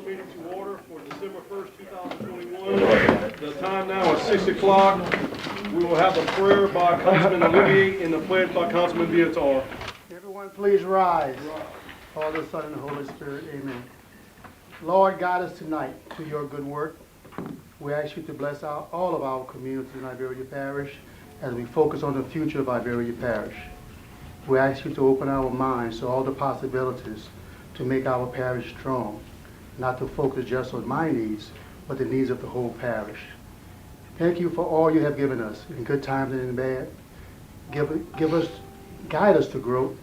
council meeting to order for December 1st, 2021. The time now is 6 o'clock. We will have a prayer by Councilman Olivier and the pledge by Councilman Viator. Everyone please rise. Father, Son, and Holy Spirit, amen. Lord, guide us tonight to your good work. We ask you to bless all of our community in Iberia Parish as we focus on the future of Iberia Parish. We ask you to open our minds to all the possibilities to make our parish strong, not to focus just on my needs, but the needs of the whole parish. Thank you for all you have given us, in good times and in bad. Guide us to grow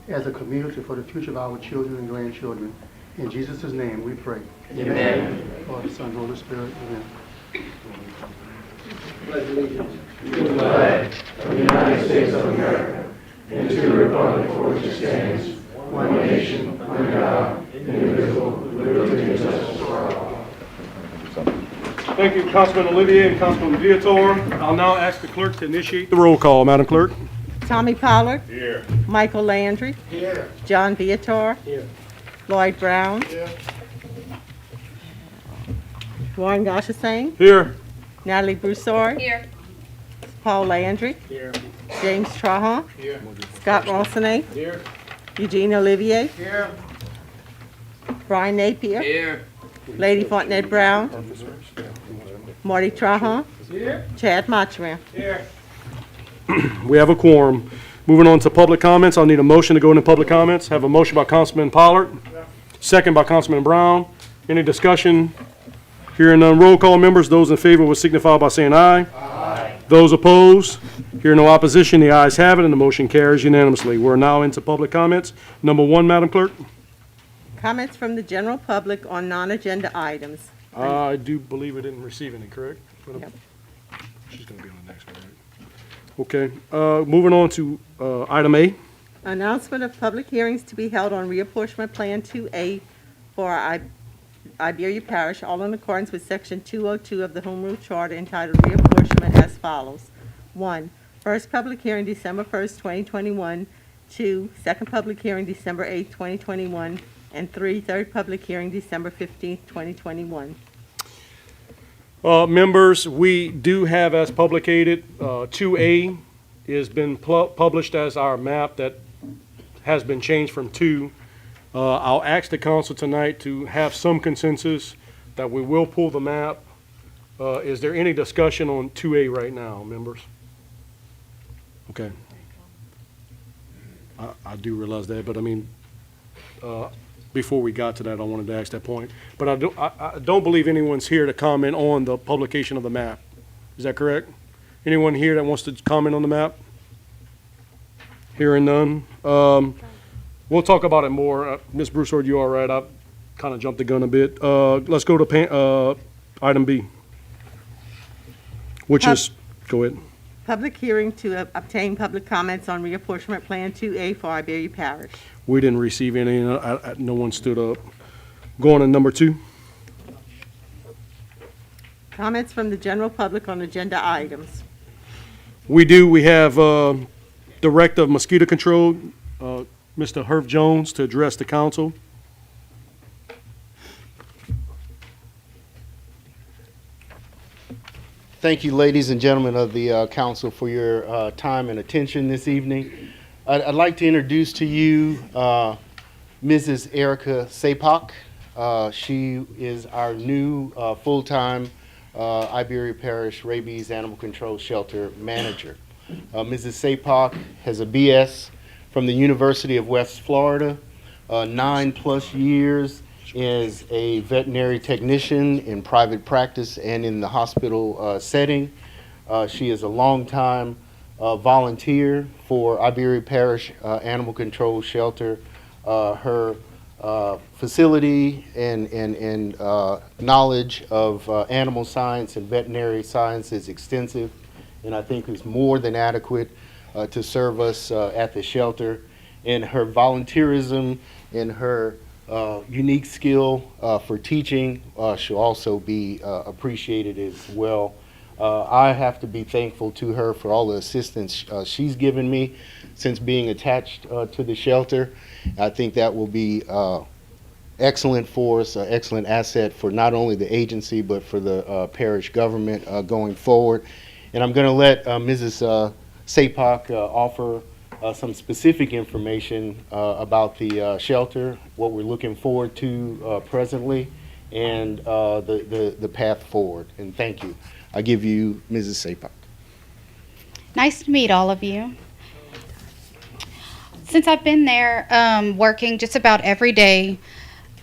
as a community for the future of our children and grandchildren. In Jesus' name we pray. Amen. Father, Son, Holy Spirit, amen. Pledge allegiance to the flag of the United States of America and to the republic for which it stands, one nation, under God, indivisible, with liberty and justice for all. Thank you, Councilman Olivier and Councilman Viator. I'll now ask the clerk to initiate the roll call. Madam Clerk. Tommy Pollard. Here. Michael Landry. Here. John Viator. Here. Lloyd Brown. Here. Warren Goshasang. Here. Natalie Broussard. Here. Paul Landry. Here. James Trahan. Here. Scott Ronsonet. Here. Eugene Olivier. Here. Brian Napier. Here. Lady Fontenette Brown. Marty Trahan. Here. Chad Mottram. Here. We have a quorum. Moving on to public comments, I'll need a motion to go into public comments. Have a motion by Councilman Pollard, second by Councilman Brown. Any discussion? Hearing none, roll call members. Those in favor will signify by saying aye. Aye. Those opposed? Hearing no opposition, the ayes have it, and the motion carries unanimously. We're now into public comments. Number one, Madam Clerk. Comments from the general public on non-agenda items. I do believe we didn't receive any, correct? Yep. She's going to be on the next one, right? Okay, moving on to item A. Announcement of public hearings to be held on reapportionment Plan 2A for Iberia Parish, all in accordance with Section 202 of the Home Rule Charter entitled Reapportionment as follows. 1. First public hearing December 1st, 2021. 2. Second public hearing December 8th, 2021. And 3. Third public hearing December 15th, 2021. Members, we do have as publicated, 2A has been published as our map that has been changed from 2. I'll ask the council tonight to have some consensus that we will pull the map. Is there any discussion on 2A right now, members? Okay. I do realize that, but I mean, before we got to that, I wanted to ask that point. But I don't believe anyone's here to comment on the publication of the map. Is that correct? Anyone here that wants to comment on the map? Hearing none. We'll talk about it more. Ms. Broussard, you all right? I kind of jumped the gun a bit. Let's go to item B, which is, go ahead. Public hearing to obtain public comments on reapportionment Plan 2A for Iberia Parish. We didn't receive any, no one stood up. Going to number 2. Comments from the general public on agenda items. We have Director of Mosquito Control, Mr. Herb Jones, to address the council. Thank you, ladies and gentlemen of the council, for your time and attention this evening. I'd like to introduce to you Mrs. Erica Sapak. She is our new full-time Iberia Parish Rabies Animal Control Shelter Manager. Mrs. Sapak has a BS from the University of West Florida, 9+ years as a veterinary technician in private practice and in the hospital setting. She is a longtime volunteer for Iberia Parish Animal Control Shelter. Her facility and knowledge of animal science and veterinary science is extensive, and I think is more than adequate to serve us at the shelter. And her volunteerism and her unique skill for teaching should also be appreciated as well. I have to be thankful to her for all the assistance she's given me since being attached to the shelter. I think that will be excellent force, an excellent asset for not only the agency but for the parish government going forward. And I'm going to let Mrs. Sapak offer some specific information about the shelter, what we're looking forward to presently, and the path forward. And thank you. I give you Mrs. Sapak. Nice to meet all of you. Since I've been there working just about every day,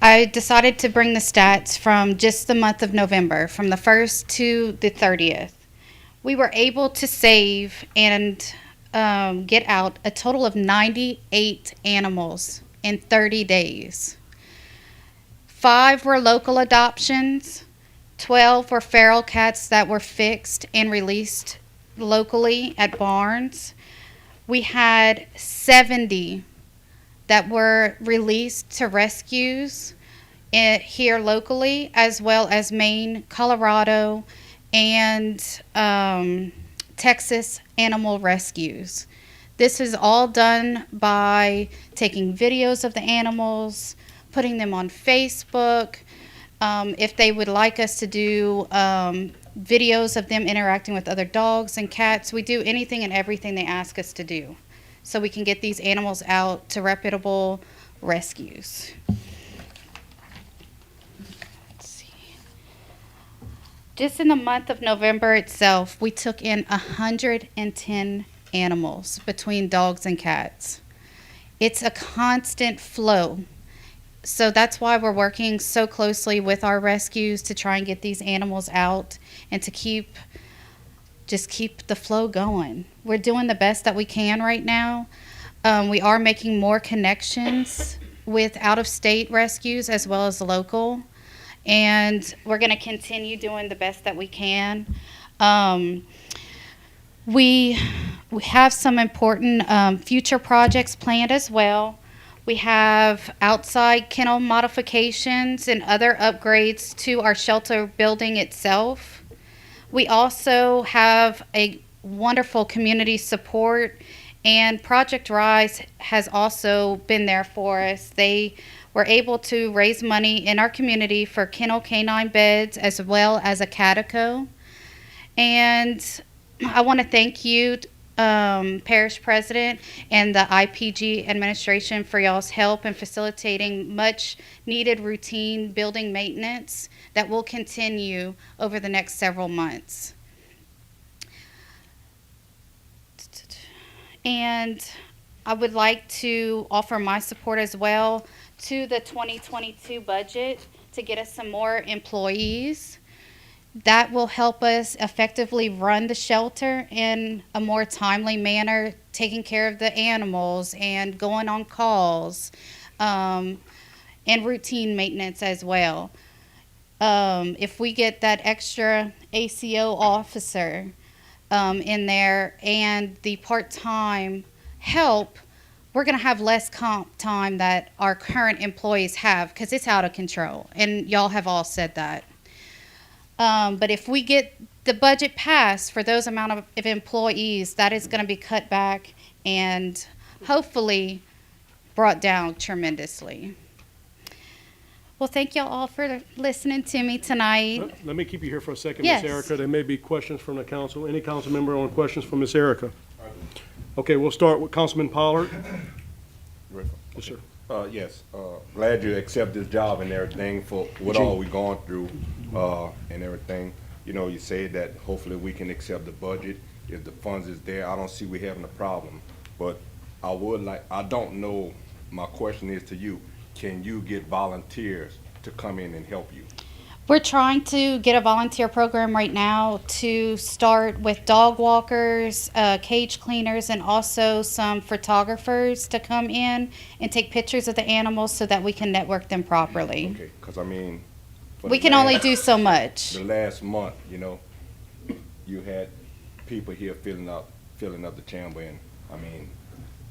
I decided to bring the stats from just the month of November, from the 1st to the 30th. We were able to save and get out a total of 98 animals in 30 days. 5 were local adoptions, 12 were feral cats that were fixed and released locally at barns. We had 70 that were released to rescues here locally, as well as Maine, Colorado, and Texas animal rescues. This is all done by taking videos of the animals, putting them on Facebook. If they would like us to do videos of them interacting with other dogs and cats, we do anything and everything they ask us to do so we can get these animals out to reputable rescues. Let's see. Just in the month of November itself, we took in 110 animals between dogs and cats. It's a constant flow. So that's why we're working so closely with our rescues to try and get these animals out and to keep the flow going. We're doing the best that we can right now. We are making more connections with out-of-state rescues as well as local, and we're going to continue doing the best that we can. We have some important future projects planned as well. We have outside kennel modifications and other upgrades to our shelter building itself. We also have a wonderful community support, and Project Rise has also been there for us. They were able to raise money in our community for kennel canine beds as well as a catico. And I want to thank you, Parish President and the IPG administration, for y'all's help in facilitating much needed routine building maintenance that will continue over the next several months. And I would like to offer my support as well to the 2022 budget to get us some more employees. That will help us effectively run the shelter in a more timely manner, taking care of the animals and going on calls, and routine maintenance as well. If we get that extra ACO officer in there and the part-time help, we're going to have less comp time that our current employees have, because it's out of control, and y'all have all said that. But if we get the budget passed for those amount of employees, that is going to be cut back and hopefully brought down tremendously. Well, thank y'all all for listening to me tonight. Let me keep you here for a second, Yes. Ms. Erica. There may be questions from the council. Any council member on questions for Ms. Erica? Okay, we'll start with Councilman Pollard. Yes, sir. Yes, glad you accept this job and everything for what all we going through, and everything. You know, you say that hopefully we can accept the budget. If the funds is there, I don't see we having a problem. But I don't know, my question is to you, can you get volunteers to come in and help you? We're trying to get a volunteer program right now to start with dog walkers, cage cleaners, and also some photographers to come in and take pictures of the animals so that we can network them properly. Okay, because I mean, for We the can only last- do so much. The last month, you know, you had people here filling up the chamber, and I mean,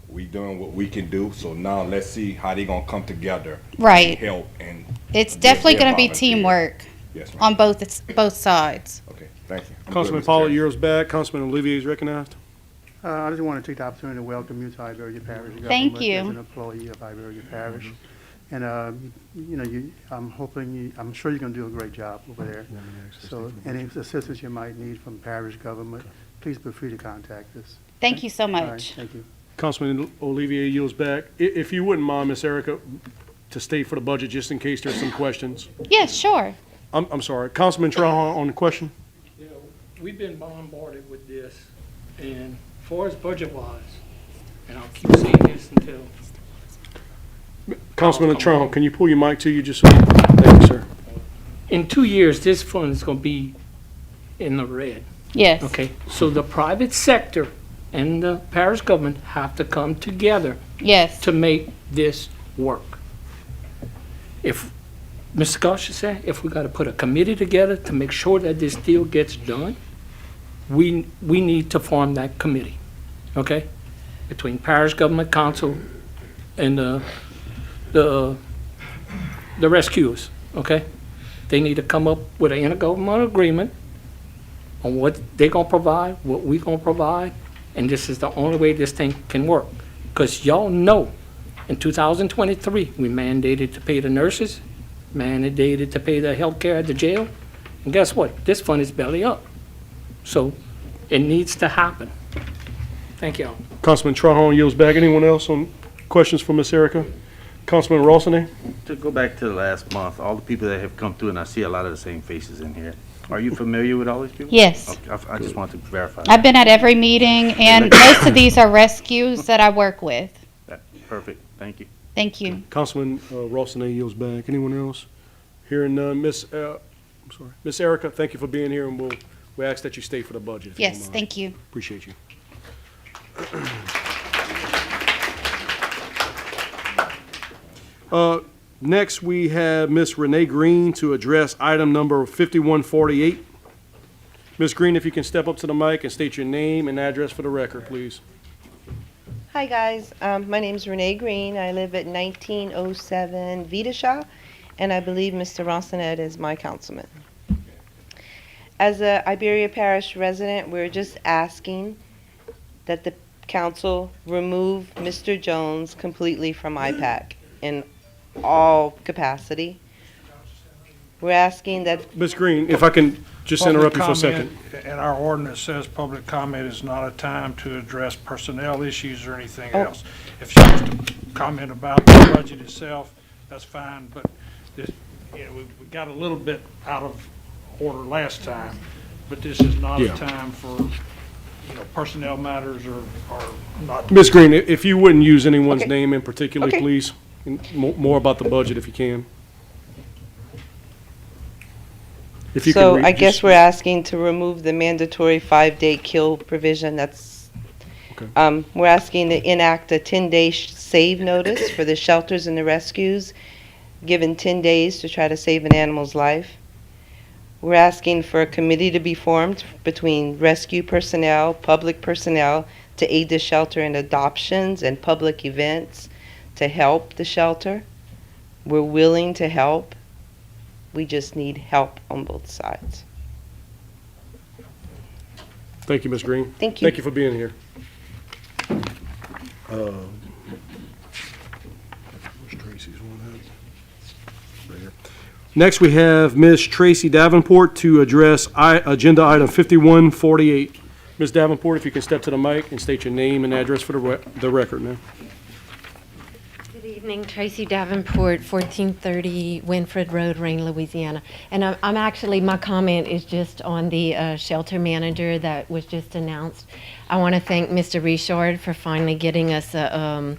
we doing what we can do, so now let's see how they gonna come together. Right. And help and. It's get definitely their going to be volunteers. teamwork Yes, ma'am. on both sides. Okay, thank you. I'm Councilman good, Mr. Pollard, Chairman. yours back. Councilman Olivier is recognized. I just want to take the opportunity to welcome you to Iberia Parish. Thank Government you. As an employee of Iberia Parish. And, I'm I'm sure you're going to do a great job over there. So any assistance you might need from parish government, please feel free to contact us. Thank you so All right, much. thank you. Councilman Olivier yields back. If you wouldn't mind, Miss Erica, to stay for the budget, just in case there's some questions. Yes, sure. I'm sorry. Councilman Trahan on the question? You know, we've been bombarded with this, and far as budget-wise, and I'll keep saying this until, Councilman Trahan, can you pull your mic to you just so? Thank you, sir. in 2 years, this fund is gonna be in the red, Yes. okay? So the private sector and the parish government have to come together Yes. to make this work. If, Mr. Gosh said, if we gotta put a committee together to make sure that this deal gets done, we need to form that committee, okay? Between parish government council and the rescuers, okay? They need to come up with an intergovernmental agreement on what they gonna provide, what we gonna provide, and this is the only way this thing can work. Because y'all know, in 2023, we mandated to pay the nurses, mandated to pay the health care at the jail, and guess what? This fund is belly up. So it needs to happen. Thank y'all. Councilman Trahan yields back. Anyone else on questions for Miss Erica? Councilman Rossini? To go back to the last month, all the people that have come through, and I see a lot of the same faces in here. Are you familiar with all these people? Yes. Okay, I just want to verify. I've been at every meeting, and most of these are rescues that I work with. Perfect, thank you. Thank you. Councilman Rossini yields back. Anyone else? Hearing none. Miss Erica, thank you for being here, and we ask that you stay for the budget. if you don't Yes, mind. thank you. Appreciate you. Next, we have Miss Renee Green to address item number 5148. Ms. Green, if you can step up to the mic and state your name and address for the record, please. Hi, guys. My name's Renee Green. I live at 1907 Vitasha, and I believe Mr. Rossinet is my councilman. As a Iberia Parish resident, we're just asking that the council remove Mr. Jones completely from IPAC in all capacity. We're asking that, Ms. Green, if I can just interrupt you for a second. And our ordinance says public comment is not a time to address personnel issues or anything Oh. else. If she wants to comment about the budget itself, that's fine, but this, we got a little bit out of order last time, but this is not a Yeah. time for, personnel matters or not. Ms. Green, if you wouldn't use anyone's Okay. name in particular, Okay. please, and more about the budget if you can. If you so can I guess just- we're asking to remove the mandatory 5-day kill provision. That's, Okay. we're asking to enact a 10-day save notice for the shelters and the rescues, given 10 days to try to save an animal's life. We're asking for a committee to be formed between rescue personnel, public personnel, to aid the shelter in adoptions and public events to help the shelter. We're willing to help. We just need help on both sides. Thank you, Ms. Green. Thank you. Thank you for being here. Where's Tracy's one at? Right here. Next, we have Ms. Tracy Davenport to address agenda item 5148. Ms. Davenport, if you can step to the mic and state your name and address for the record now. Good evening, Tracy Davenport, 1430 Winfred Road, Rain, Louisiana. And I'm actually, my comment is just on the shelter manager that was just announced. I want to thank Mr. Richard for finally getting us a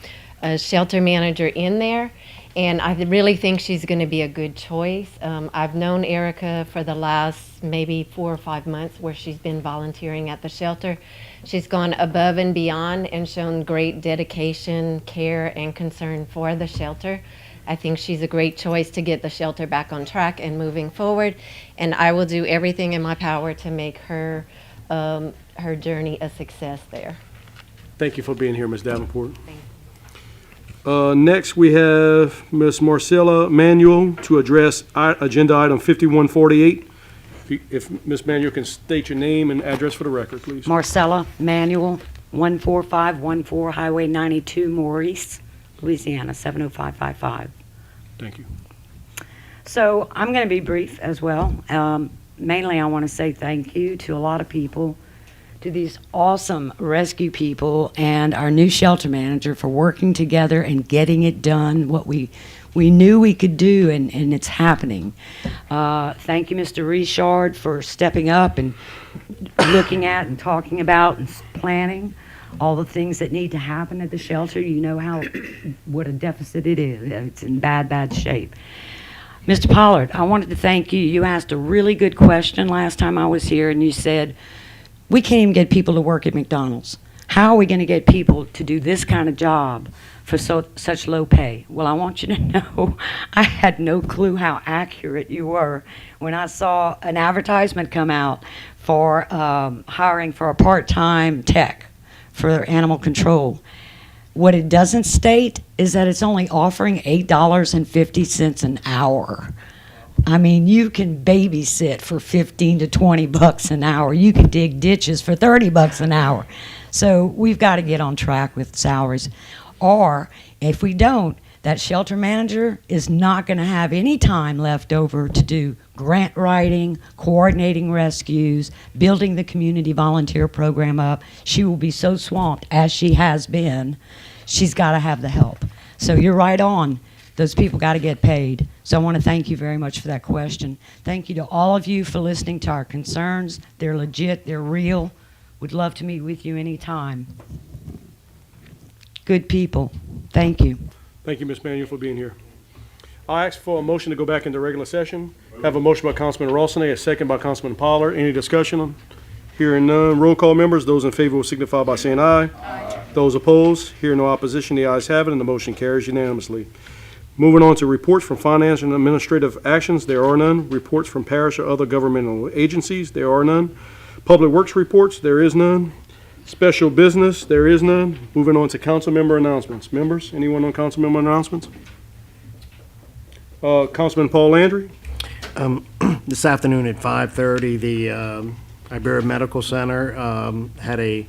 shelter manager in there. And I really think she's going to be a good choice. I've known Erica for the last maybe 4 or 5 months where she's been volunteering at the shelter. She's gone above and beyond and shown great dedication, care, and concern for the shelter. I think she's a great choice to get the shelter back on track and moving forward. And I will do everything in my power to make her her journey a success there. Thank you for being here, Ms. Davenport. Next, we have Ms. Marcella Manuel to address agenda item 5148. If Ms. Manuel can state your name and address for the record, please. Marcella Manuel, 14514 Highway 92, Maurice, Louisiana, 70555. Thank you. So I'm going to be brief as well. Mainly, I want to say thank you to a lot of people, to these awesome rescue people and our new shelter manager for working together and getting it done, what we knew we could do, and it's happening. Thank you, Mr. Richard, for stepping up and looking at and talking about and planning all the things that need to happen at the shelter. You know what a deficit it is. It's in bad shape. Mr. Pollard, I wanted to thank you. You asked a really good question last time I was here, and you said, we can't even get people to work at McDonald's. How are we going to get people to do this kind of job for such low pay? Well, I want you to know I had no clue how accurate you were when I saw an advertisement come out for hiring for a part-time tech for animal control. What it doesn't state is that it's only offering $8.50 an hour. I mean, you can babysit for 15 to 20 bucks an hour. You can dig ditches for 30 bucks an hour. So we've got to get on track with salaries. Or if we don't, that shelter manager is not going to have any time left over to do grant writing, coordinating rescues, building the community volunteer program up. She will be so swamped, as she has been. She's got to have the help. So you're right on. Those people got to get paid. So I want to thank you very much for that question. Thank you to all of you for listening to our concerns. They're legit. They're real. Would love to meet with you anytime. Good people. Thank you. Thank you, Ms. Manuel, for being here. I ask for a motion to go back into regular session. Have a motion by Councilman Rossini, a second by Councilman Pollard. Any discussion? Hearing none. Roll call members. Those in favor will signify by saying aye. Aye. Those opposed, hearing no opposition, the ayes have it, and the motion carries unanimously. Moving on to reports from finance and administrative actions, there are none. Reports from parish or other governmental agencies, there are none. Public works reports, there is none. Special business, there is none. Moving on to council member announcements. Members, anyone on council member announcements? Councilman Paul Landry. This afternoon at 5:30, the Iberia Medical Center had a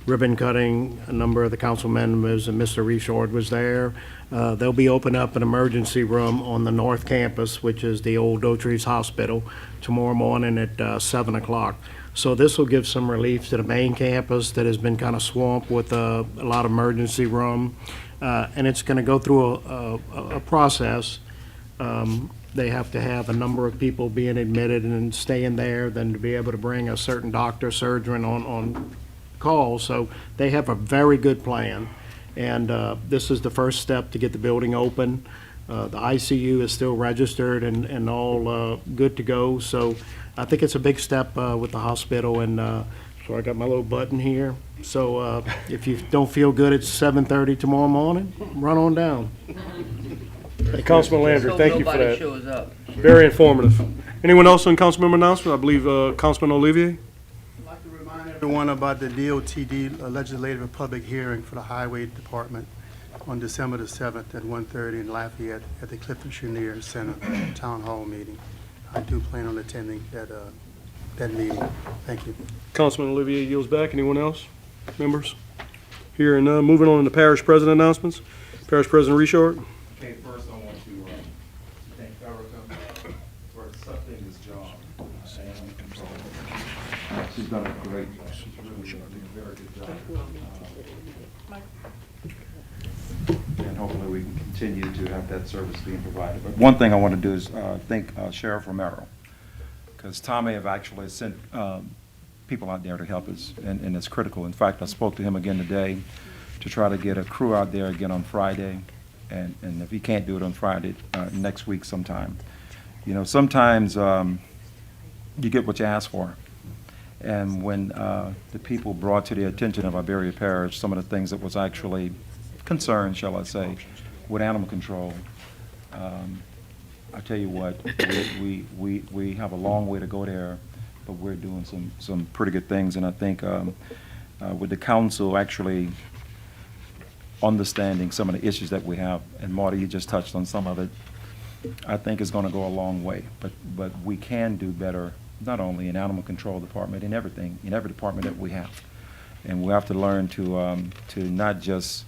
ribbon cutting. A number of the council members and Mr. Richard was there. They'll be opening up an emergency room on the north campus, which is the old Dotrieve Hospital, tomorrow morning at 7 o'clock. So this will give some relief to the main campus that has been kind of swamped with a lot of emergency room. And it's going to go through a process. They have to have a number of people being admitted and staying there, then to be able to bring a certain doctor, surgeon on call. So they have a very good plan. And this is the first step to get the building open. The ICU is still registered and all good to go. So I think it's a big step with the hospital. And so I got my little button here. So if you don't feel good at 7:30 tomorrow morning, run on down. Councilman Landry, thank you for that. Shows up. Very informative. Anyone else on council member announcement? I believe Councilman Olivier. I'd like to remind everyone about the DOTD legislative public hearing for the Highway Department on December the 7th at 1:30 in Lafayette at the Clifton Chenier Center Town Hall meeting. I do plan on attending that meeting. Thank you. Councilman Olivier yields back. Anyone else? Members? Hearing none. Moving on to parish president announcements. Parish President Richard. Okay, first I want to thank Erica for accepting this job. She's done a great, very good job. And hopefully we can continue to have that service being provided. But one thing I want to do is thank Sheriff Romero, because Tommy have actually sent people out there to help us, and it's critical. In fact, I spoke to him again today to try to get a crew out there again on Friday. And if he can't do it on Friday, next week sometime. You know, sometimes you get what you ask for. And when the people brought to the attention of Iberia Parish some of the things that was actually concerned, shall I say, with animal control, I tell you what, we have a long way to go there, but we're doing some pretty good things. And I think with the council actually understanding some of the issues that we have, and Marty, you just touched on some of it, I think is going to go a long way. But we can do better, not only in animal control department, in everything, in every department that we have. And we have to learn to not just,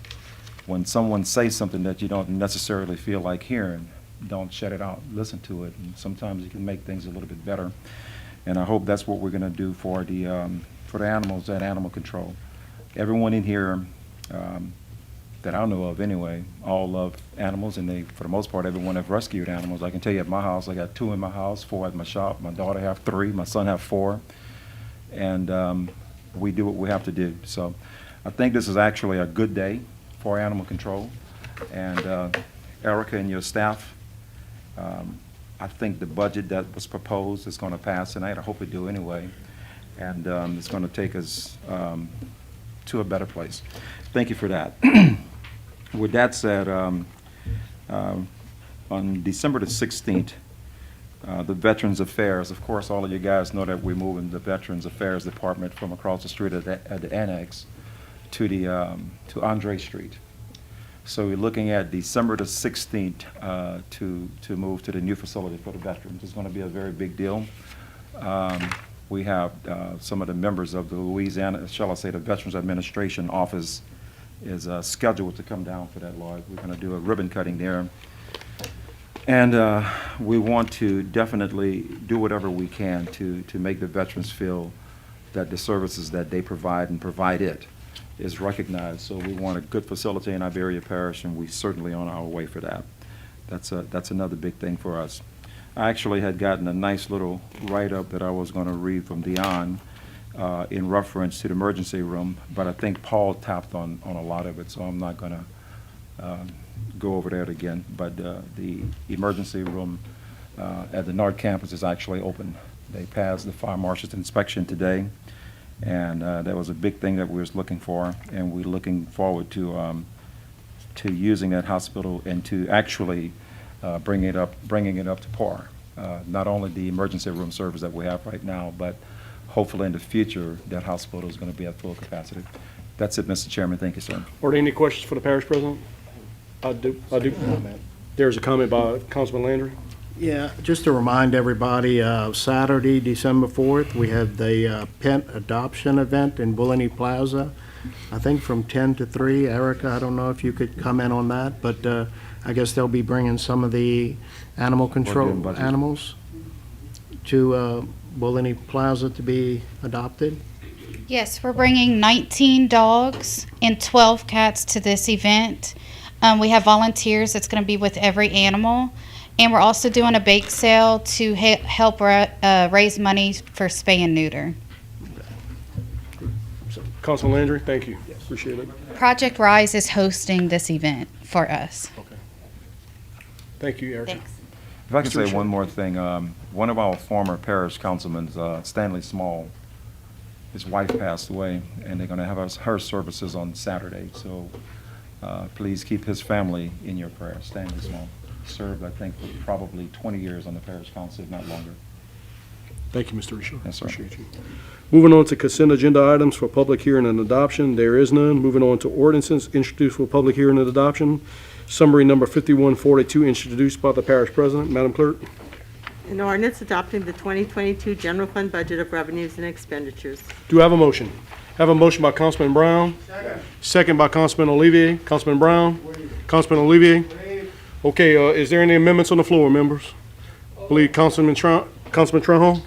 when someone says something that you don't necessarily feel like hearing, don't shut it out. Listen to it, and sometimes you can make things a little bit better. And I hope that's what we're going to do for the animals at animal control. Everyone in here that I know of anyway, all love animals, and they, for the most part, everyone have rescued animals. I can tell you at my house, I got 2 in my house, 4 at my shop. My daughter have 3, my son have 4, and we do what we have to do. So I think this is actually a good day for animal control. And Erica and your staff, I think the budget that was proposed is going to pass tonight. I hope it do anyway. And it's going to take us to a better place. Thank you for that. With that said, on December the 16th, the Veterans Affairs, of course, all of you guys know that we're moving the Veterans Affairs Department from across the street at the annex to Andre Street. So we're looking at December the 16th to move to the new facility for the veterans. It's going to be a very big deal. We have some of the members of the Louisiana, shall I say, the Veterans Administration office is scheduled to come down for that, Lord. We're going to do a ribbon cutting there. And we want to definitely do whatever we can to make the veterans feel that the services that they provide and provide it is recognized. So we want a good facility in Iberia Parish, and we certainly on our way for that. That's another big thing for us. I actually had gotten a nice little write-up that I was going to read from Dion in reference to the emergency room, but I think Paul tapped on a lot of it, so I'm not going to go over that again. But the emergency room at the North Campus is actually open. They passed the fire marshal's inspection today, and that was a big thing that we was looking for, and we're looking forward to using that hospital and to actually bringing it up to par. Not only the emergency room service that we have right now, but hopefully in the future that hospital is going to be at full capacity. That's it, Mr. Chairman. Thank you, sir. Are there any questions for the parish president? I do. There's a comment by Councilman Landry. Yeah, just to remind everybody, Saturday, December 4th, we have the pet adoption event in Bulleney Plaza, I think from 10 to 3. Erica, I don't know if you could comment on that, but I guess they'll be bringing some of the animal control animals to Bulleney Plaza to be adopted. Yes, we're bringing 19 dogs and 12 cats to this event. We have volunteers that's going to be with every animal. And we're also doing a bake sale to help raise money for spay and neuter. Councilman Landry, thank you. Appreciate it. Project Rise is hosting this event for us. Okay. Thank you, Erica. Thanks. If I could say one more thing, one of our former parish councilmen, Stanley Small, his wife passed away, and they're going to have her services on Saturday. So please keep his family in your prayers. Stanley Small served, I think, for probably 20 years on the parish council, if not longer. Thank you, Mr. Richard. Yes, sir. Appreciate you. Moving on to consent agenda items for public hearing and adoption. There is none. Moving on to ordinances introduced for public hearing and adoption. Summary number 5142, introduced by the parish president. Madam Clerk. An ordinance adopting the 2022 general fund budget of revenues and expenditures. Do I have a motion? Have a motion by Councilman Brown. Second by Councilman Olivier. Councilman Brown. Councilman Olivier. Okay, is there any amendments on the floor, members? Believe Councilman Trahone?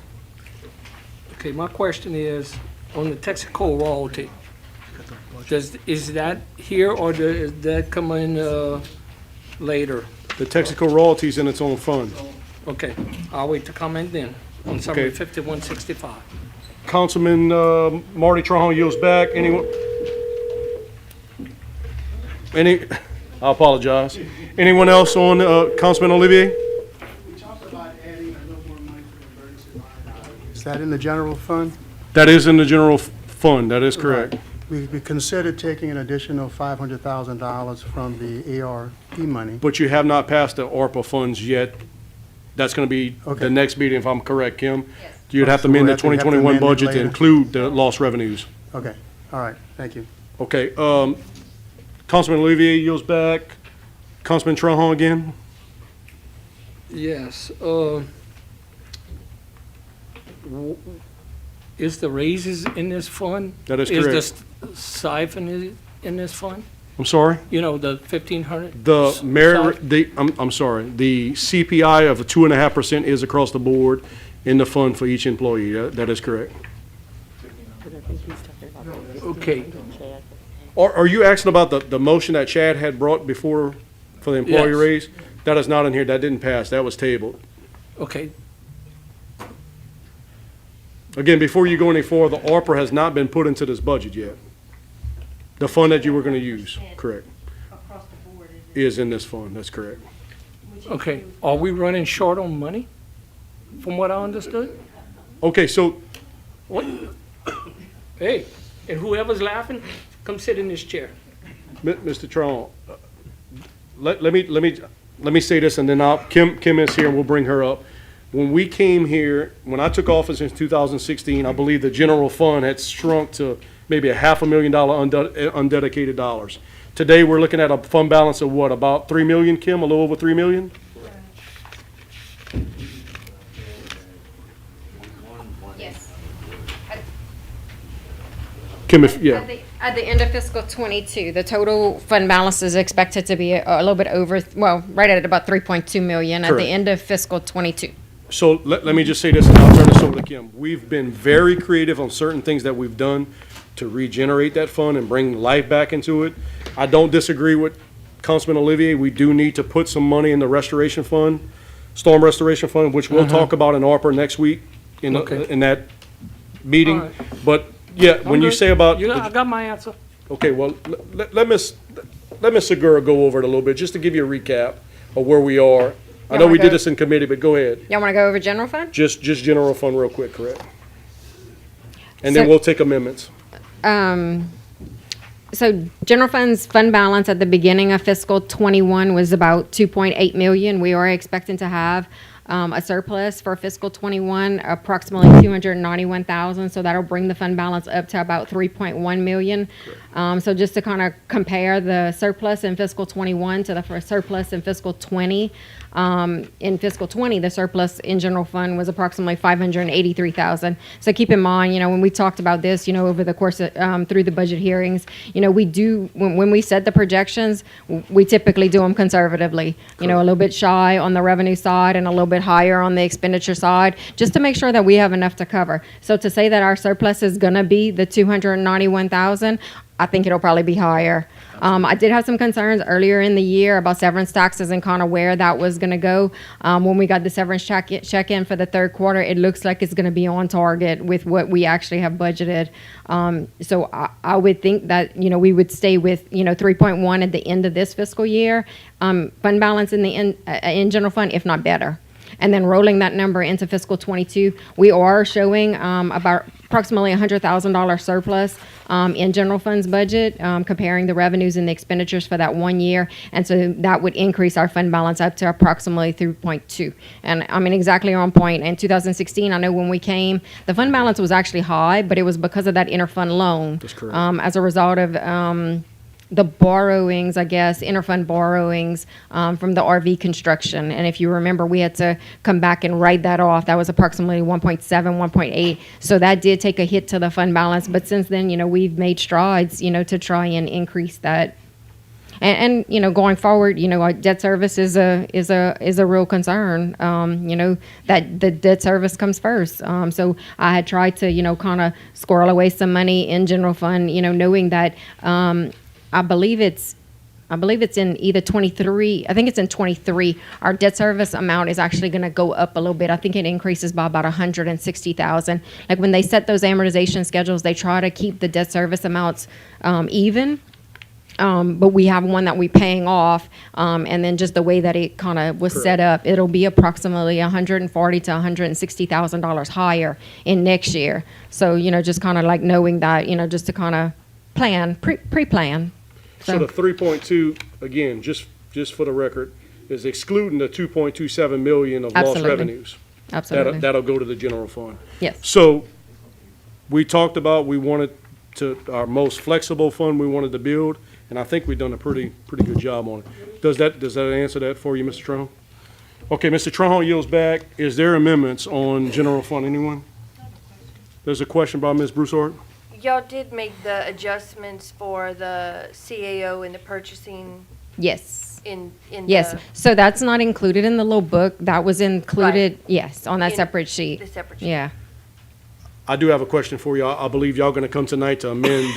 Okay, my question is, on the Texaco royalty, is that here or does that come in later? The Texaco royalties in its own fund. Okay, I'll wait to comment then on summary Okay. 5165. Councilman Marty Trahone yields back. Anyone? I apologize. Anyone else on Councilman Olivier? We talked about adding a little more money for the emergency line item. Is that in the general fund? That is in the general fund. That is correct. We considered taking an additional $500,000 from the ARP money. But you have not passed the ARPA funds yet. That's going to be Okay. the next meeting, if I'm correct, Kim? Yes. You'd have to So we'll amend the have to 2021 amend it budget to later? include the lost revenues. Okay, all right, thank you. Okay, Councilman Olivier yields back. Councilman Trahone again? Yes, is the raises in this fund? That is correct. Is the siphon in this fund? I'm sorry? You know, the 1,500? The merit, I'm sorry, the CPI of 2.5% is across the board in the fund for each employee. That is correct. Okay, Are you asking about the motion that Chad had brought before for the employee Yes. raise? That is not in here. That didn't pass. That was tabled. okay. Again, before you go any further, the ARPA has not been put into this budget yet. The fund that you were going to use, correct, is in this fund. That's correct. Okay, are we running short on money, from what I understood? Okay, so What? Hey, and whoever's laughing, come sit in this chair. Mr. Tron, let me say this, and then Kim is here, and we'll bring her up. When we came here, when I took office in 2016, I believe the general fund had shrunk to maybe $500,000 undedicated dollars. Today, we're looking at a fund balance of what, about 3 million, Kim, a little over 3 million? Yes. Kim, if, yeah. At the end of fiscal '22, the total fund balance is expected to be a little bit over, well, right at about 3.2 million at Correct. the end of fiscal '22. So let me just say this, and I'll turn this over to Kim. We've been very creative on certain things that we've done to regenerate that fund and bring life back into it. I don't disagree with Councilman Olivier. We do need to put some money in the restoration fund, storm restoration fund, which we'll talk about in ARPA next week in that meeting. All right. But, yeah, when you good. say about. You know, I got my answer. Okay, well, let Ms. Segura go over it a little bit, just to give you a recap of where we are. I know we did this in committee, but go ahead. Y'all want to go over general fund? Just general fund real quick, correct? And then So- we'll take amendments. So general fund's fund balance at the beginning of fiscal '21 was about 2.8 million. We are expecting to have a surplus for fiscal '21, approximately 291,000. So that'll bring the fund balance up to about 3.1 million. So just to kind of compare the surplus in fiscal '21 to the surplus in fiscal '20. In fiscal '20, the surplus in general fund was approximately 583,000. So keep in mind, when we talked about this, over the course of, through the budget hearings, we do, when we set the projections, we typically do them conservatively, a little bit shy on the revenue side and a little bit higher on the expenditure side, just to make sure that we have enough to cover. So to say that our surplus is going to be the 291,000, I think it'll probably be higher. I did have some concerns earlier in the year about severance taxes and kind of where that was going to go. When we got the severance check-in for the third quarter, it looks like it's going to be on target with what we actually have budgeted. So I would think that, we would stay with, 3.1 at the end of this fiscal year. Fund balance in general fund, if not better. And then rolling that number into fiscal '22, we are showing about approximately $100,000 surplus in general fund's budget, comparing the revenues and the expenditures for that 1 year. And so that would increase our fund balance up to approximately 3.2. And I mean, exactly on point. In 2016, I know when we came, the fund balance was actually high, but it was because of that interfund loan. That's correct. As a result of the borrowings, I guess, interfund borrowings from the RV construction. And if you remember, we had to come back and write that off. That was approximately 1.7, 1.8. So that did take a hit to the fund balance. But since then, we've made strides, to try and increase that. And going forward, our debt service is a real concern. That the debt service comes first. So I had tried to, kind of squirrel away some money in general fund, knowing that I believe it's in either 23, I think it's in 23. Our debt service amount is actually going to go up a little bit. I think it increases by about 160,000. Like when they set those amortization schedules, they try to keep the debt service amounts even. But we have one that we're paying off, and then just the way that it kind of was set up, it'll be approximately $140,000 to $160,000 higher in next year. So, just kind of like knowing that, just to kind of plan, pre-plan. So the 3.2, again, just for the record, is excluding the 2.27 million of lost Absolutely. revenues. Absolutely. That'll go to the general fund. Yes. So we talked about we wanted our most flexible fund we wanted to build, and I think we've done a pretty good job on it. Does that answer that for you, Mr. Trahone? Okay, Mr. Trahone yields back. Is there amendments on general fund? Anyone? There's a question by Ms. Broussard? y'all did make the adjustments for the CAO and the purchasing Yes. in Yes, the, so that's not included in the little book. That was included, yes, on that In separate sheet. the separate sheet. Yeah. I do have a question for you. I believe y'all gonna come tonight to amend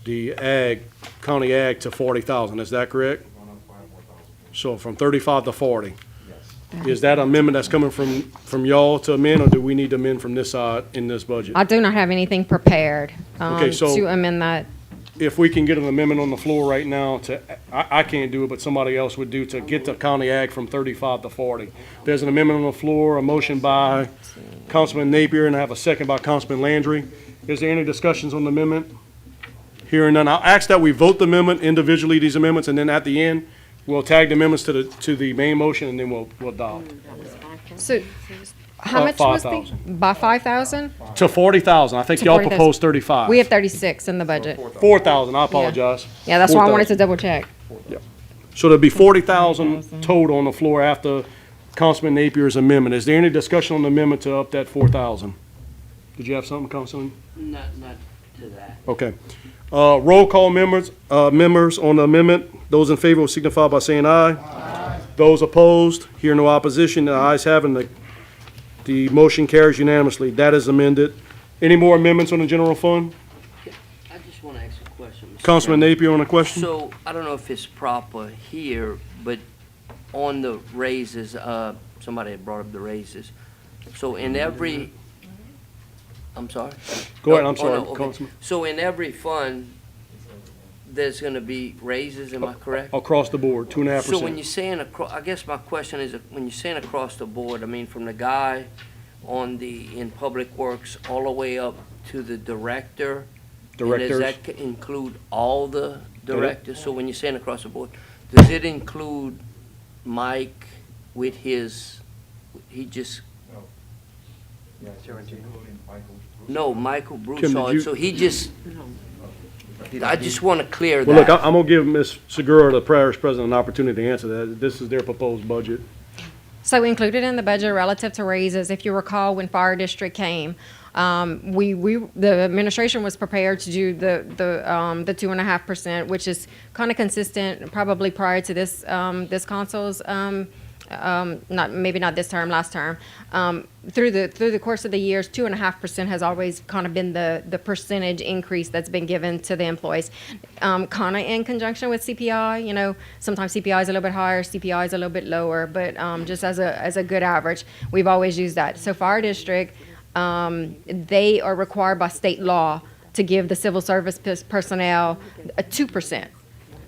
the county ag to 40,000, is that correct? So from 35 to 40? Is that amendment that's coming from y'all to amend, or do we need to amend from this side in this budget? I do not have anything prepared Okay, so- to amend that. If we can get an amendment on the floor right now to, I can't do it, but somebody else would do, to get the county ag from 35 to 40. There's an amendment on the floor, a motion by Councilman Napier, and I have a second by Councilman Landry. Is there any discussions on the amendment? Hearing none, I'll ask that we vote the amendment individually, these amendments, and then at the end, we'll tag the amendments to the main motion, and then we'll adopt. So, how much was the? 5,000. By 5,000? To 40,000, I think To y'all 40,000. proposed 35. We have 36 in the budget. 4,000, I apologize. Yeah, that's why I wanted to 4,000. double check. So there'll be 40,000 total on the floor after Councilman Napier's amendment. Is there any discussion on the amendment to up that 4,000? Did you have something, Councilman? Not to that. Okay. Roll call members on the amendment. Those in favor will signify by saying aye. Aye. Those opposed, hear no opposition. The ayes have it, the motion carries unanimously. That is amended. Any more amendments on the general fund? I just want to ask a question, Mr. Councilman Chairman. Napier on a question? So, I don't know if it's proper here, but on the raises, somebody had brought up the raises. So in every, I'm sorry? Go ahead, I'm Oh, sorry, no, okay. Councilman. So in every fund, there's going to be raises, am I correct? Across the board, 2.5%. So when you're saying I guess my question is, when you're saying across the board, I mean, from the guy in Public Works all the way up to the director? And Directors. does that include all the directors? So when you're saying across the board, does it include Mike with he just? No, Michael Kim, did Broussard, you- so he just, I just want to clear that. Well, look, I'm gonna give Ms. Segura, the Parish President, an opportunity to answer that. This is their proposed budget. So included in the budget relative to raises, if you recall, when Fire District came, the administration was prepared to do the 2.5%, which is kind of consistent probably prior to this council's, maybe not this term, last term. Through the course of the years, 2.5% has always kind of been the percentage increase that's been given to the employees. Kind of in conjunction with CPI, sometimes CPI is a little bit higher, CPI is a little bit lower, but just as a good average, we've always used that. So Fire District, they are required by state law to give the civil service personnel a 2%.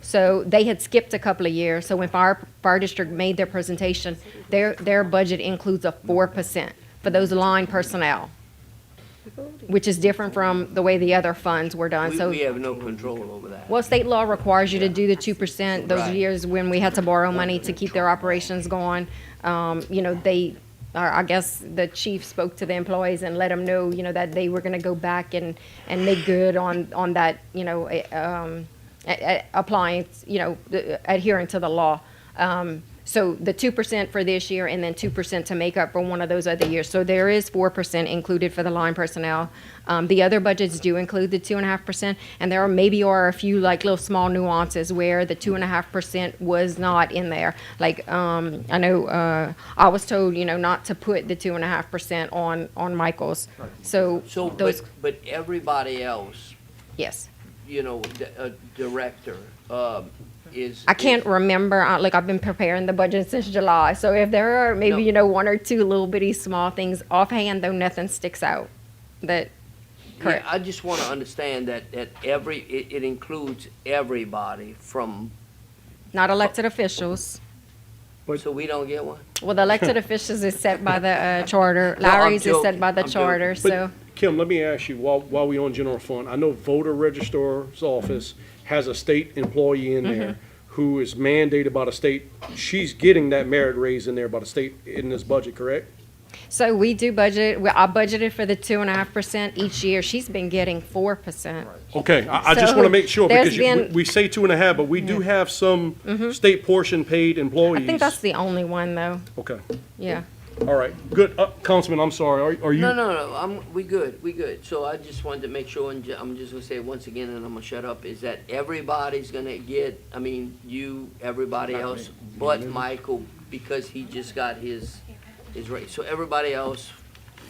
So they had skipped a couple of years. So when Fire District made their presentation, their budget includes a 4% for those line personnel, which is different from the way the other funds were done. So We have no control over that. well, state law requires you to do the 2%. Those Right. years when we had to borrow money to keep their operations going, I guess the chief spoke to the employees and let them know, that they were going to go back and make good on that, applying, adhering to the law. So the 2% for this year and then 2% to make up for one of those other years. So there is 4% included for the line personnel. The other budgets do include the 2.5%, and there are a few like little small nuances where the 2.5% was not in there. Like I know I was told not to put the 2.5% on Michael's. So those But everybody else, yes. Director, is. I can't remember, I've been preparing the budget since July, so if there are maybe, one or two little bitty small things offhand, though, nothing sticks out. Correct. Yeah, I just want to understand that it includes everybody from. Not elected officials. So we don't get one? Well, the elected officials is set by the charter. No, I'm Larry's is set joking. by the I'm charter, joking. so. Kim, let me ask you, while we on general fund, I know voter registrar's office has a state employee in there who is mandated by the state. She's getting that merit raise in there by the state in this budget, correct? So we do budget, I budgeted for the 2.5% each year. She's been getting 4%. Okay, I just So want to make sure, there's because been- we say 2.5, but we do have some state portion paid employees. I think that's the only one, though. Okay. Yeah. All right, good. Councilman, I'm sorry, are you? No, we good. So I just wanted to make sure, and I'm just gonna say it once again, and I'm gonna shut up, is that everybody's gonna get, I mean, you, everybody else, but Michael, because he just got his raise. So everybody else,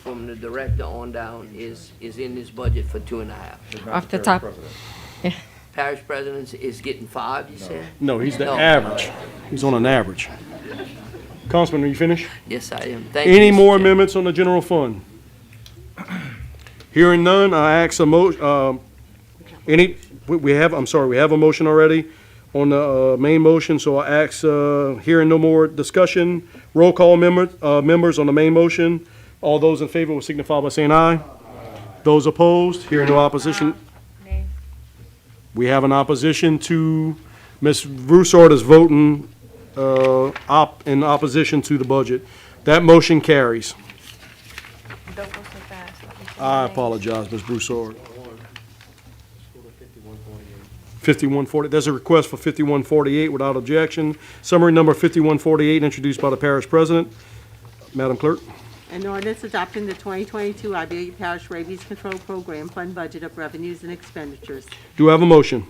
from the director on down, is in this budget for 2.5. Off the top. Parish president is getting 5, you said? No, he's the No. average. He's on an average. Councilman, are you finished? Yes, I am. Thank you, Any Mr. more Chairman. amendments on the general fund? Hearing none, I ask we have a motion already on the main motion, so I ask, hearing no more discussion, roll call members on the main motion. All those in favor will signify by saying aye. Those opposed, hearing no opposition. We have an opposition to, Ms. Broussard is voting in opposition to the budget. That motion carries. Don't go so fast. I apologize, Ms. Broussard. 5140, there's a request for 5148 without objection. Summary number 5148 introduced by the parish president. Madam Clerk. An ordinance adopting the 2022 Iberia Parish Rabies Control Program Fund Budget of Revenues and Expenditures. Do I have a motion?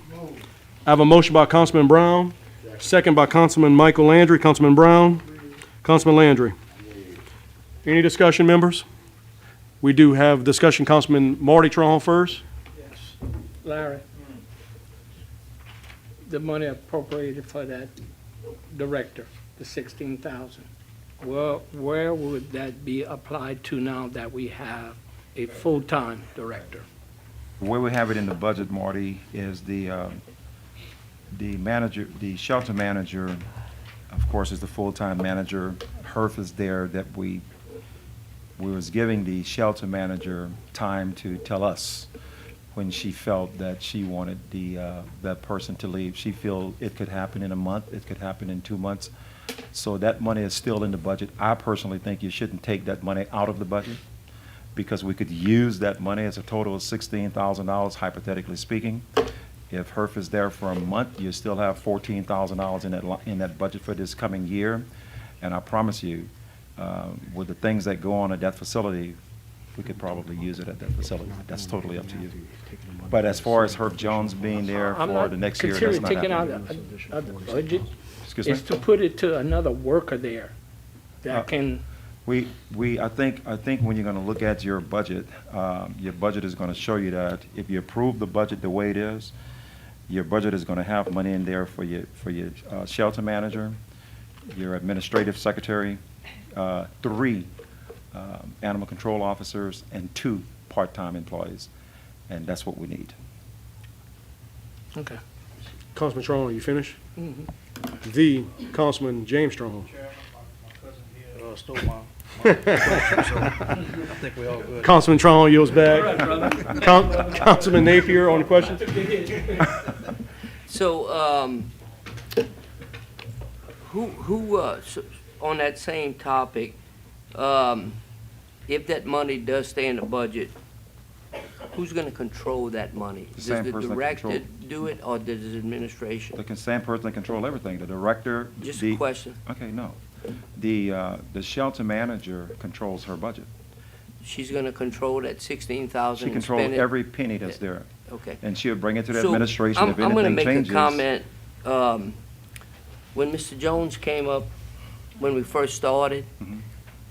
I have a motion by Councilman Brown, second by Councilman Michael Landry. Councilman Brown, Councilman Landry. Any discussion, members? We do have discussion. Councilman Marty Trahan first. Larry, the money appropriated for that director, the 16,000, where would that be applied to now that we have a full-time director? The way we have it in the budget, Marty, is the manager, the shelter manager, of course, is the full-time manager. HERF is there that we was giving the shelter manager time to tell us when she felt that she wanted that person to leave. She feel it could happen in a month, it could happen in 2 months. So that money is still in the budget. I personally think you shouldn't take that money out of the budget because we could use that money as a total of $16,000, hypothetically speaking. If HERF is there for a month, you still have $14,000 in that budget for this coming year. And I promise you, with the things that go on at that facility, we could probably use it at that facility. That's totally up to you. But as far as Herb Jones being there for the next year, that's not Taking out happening. of the budget, Excuse me? is to put it to another worker there that can, I think when you're going to look at your budget is going to show you that if you approve the budget the way it is, your budget is going to have money in there for your shelter manager, your administrative secretary, 3 animal control officers, and 2 part-time employees. And that's what we need. okay. Councilman Trahan, are you finished? Mhm. The Councilman James Trahan. Stole my question, so I think we all good. Councilman Trahan yields back. Councilman Napier on the question. So, so on that same topic, if that money does stay in the budget, who's gonna control that money? The same Does the person that director control- do it, or does the administration? The same person that control everything, the director. Just a question. Okay, no. The shelter manager controls her budget. She's gonna control that 16,000 She and controls spend it? every penny that's there. Okay. And she'll bring it to the So, administration if I'm gonna anything make changes. a comment. When Mr. Jones came up, when we first started, Mhm.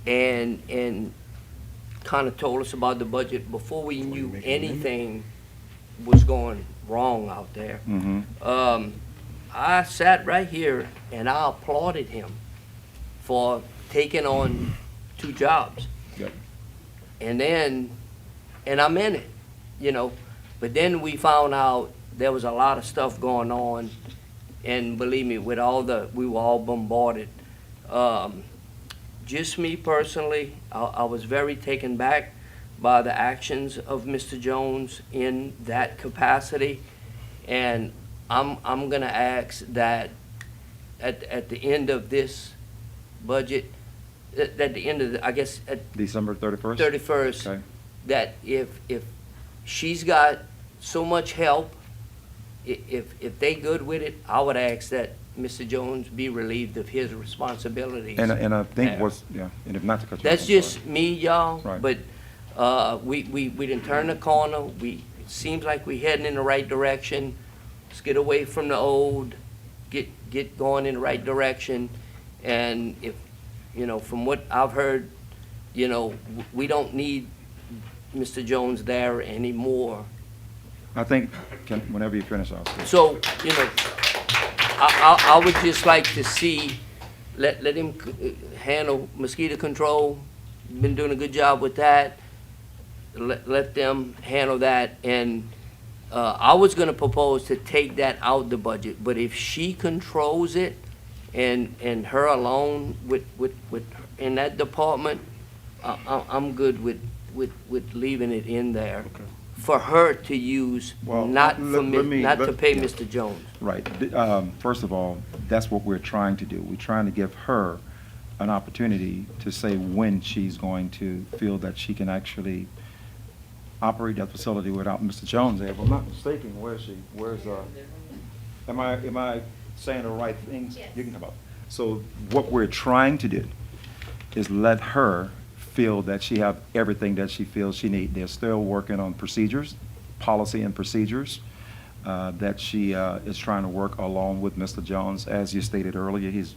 and kind of told us about the budget before we knew anything was going wrong out there. Mhm. I sat right here and I applauded him for taking on 2 jobs. Yep. And then, and I meant it, you know, but then we found out there was a lot of stuff going on, and believe me, we were all bombarded. Just me personally, I was very taken back by the actions of Mr. Jones in that capacity, and I'm gonna ask that at the end of this budget, at the end of the, I guess at December 31st? 31st, Okay. that if she's got so much help, if they good with it, I would ask that Mr. Jones be relieved of his responsibilities. And I think there. what's, yeah, and if not to cut you off, That's I'm sorry. just me, y'all, Right. but, we didn't turn the corner, it seems like we heading in the right direction. Let's get away from the old, get going in the right direction, and if, from what I've heard, we don't need Mr. Jones there anymore. I think, whenever you finish, I'll say. So, I would just like to see, let him handle mosquito control, been doing a good job with that. Let them handle that, and I was gonna propose to take that out the budget, but if she controls it, and her alone with in that department, I'm good with leaving it in there. For her to use, Well, not let me- not to let- pay yeah. Mr. Jones. Right. First of all, that's what we're trying to do. We're trying to give her an opportunity to say when she's going to feel that she can actually operate that facility without Mr. Jones there. If I'm not mistaken, where is she? Am I saying the right things? You can come up. So what we're trying to do is let her feel that she have everything that she feels she needs. They're still working on procedures, policy and procedures, that she is trying to work along with Mr. Jones. As you stated earlier, he's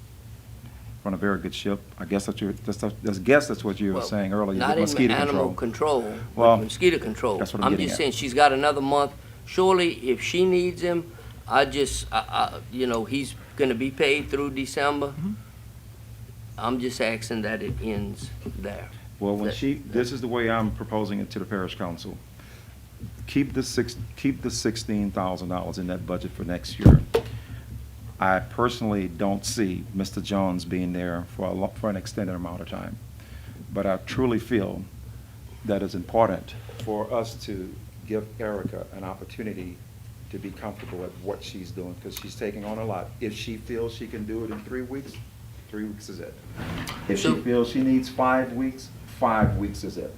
run a very good ship. I guess that's what you were Well, saying earlier. Not with in mosquito animal control, Well, but mosquito control. that's what I'm getting just at. saying, she's got another month. Surely, if she needs him, he's gonna be paid through December. Mm-hmm. I'm just asking that it ends there. Well, this is the way I'm proposing it to the parish council. Keep the $16,000 in that budget for next year. I personally don't see Mr. Jones being there for an extended amount of time. But I truly feel that it's important for us to give Erica an opportunity to be comfortable at what she's doing, because she's taking on a lot. If she feels she can do it in 3 weeks, 3 weeks is it. If she feels she needs 5 weeks, 5 weeks is it.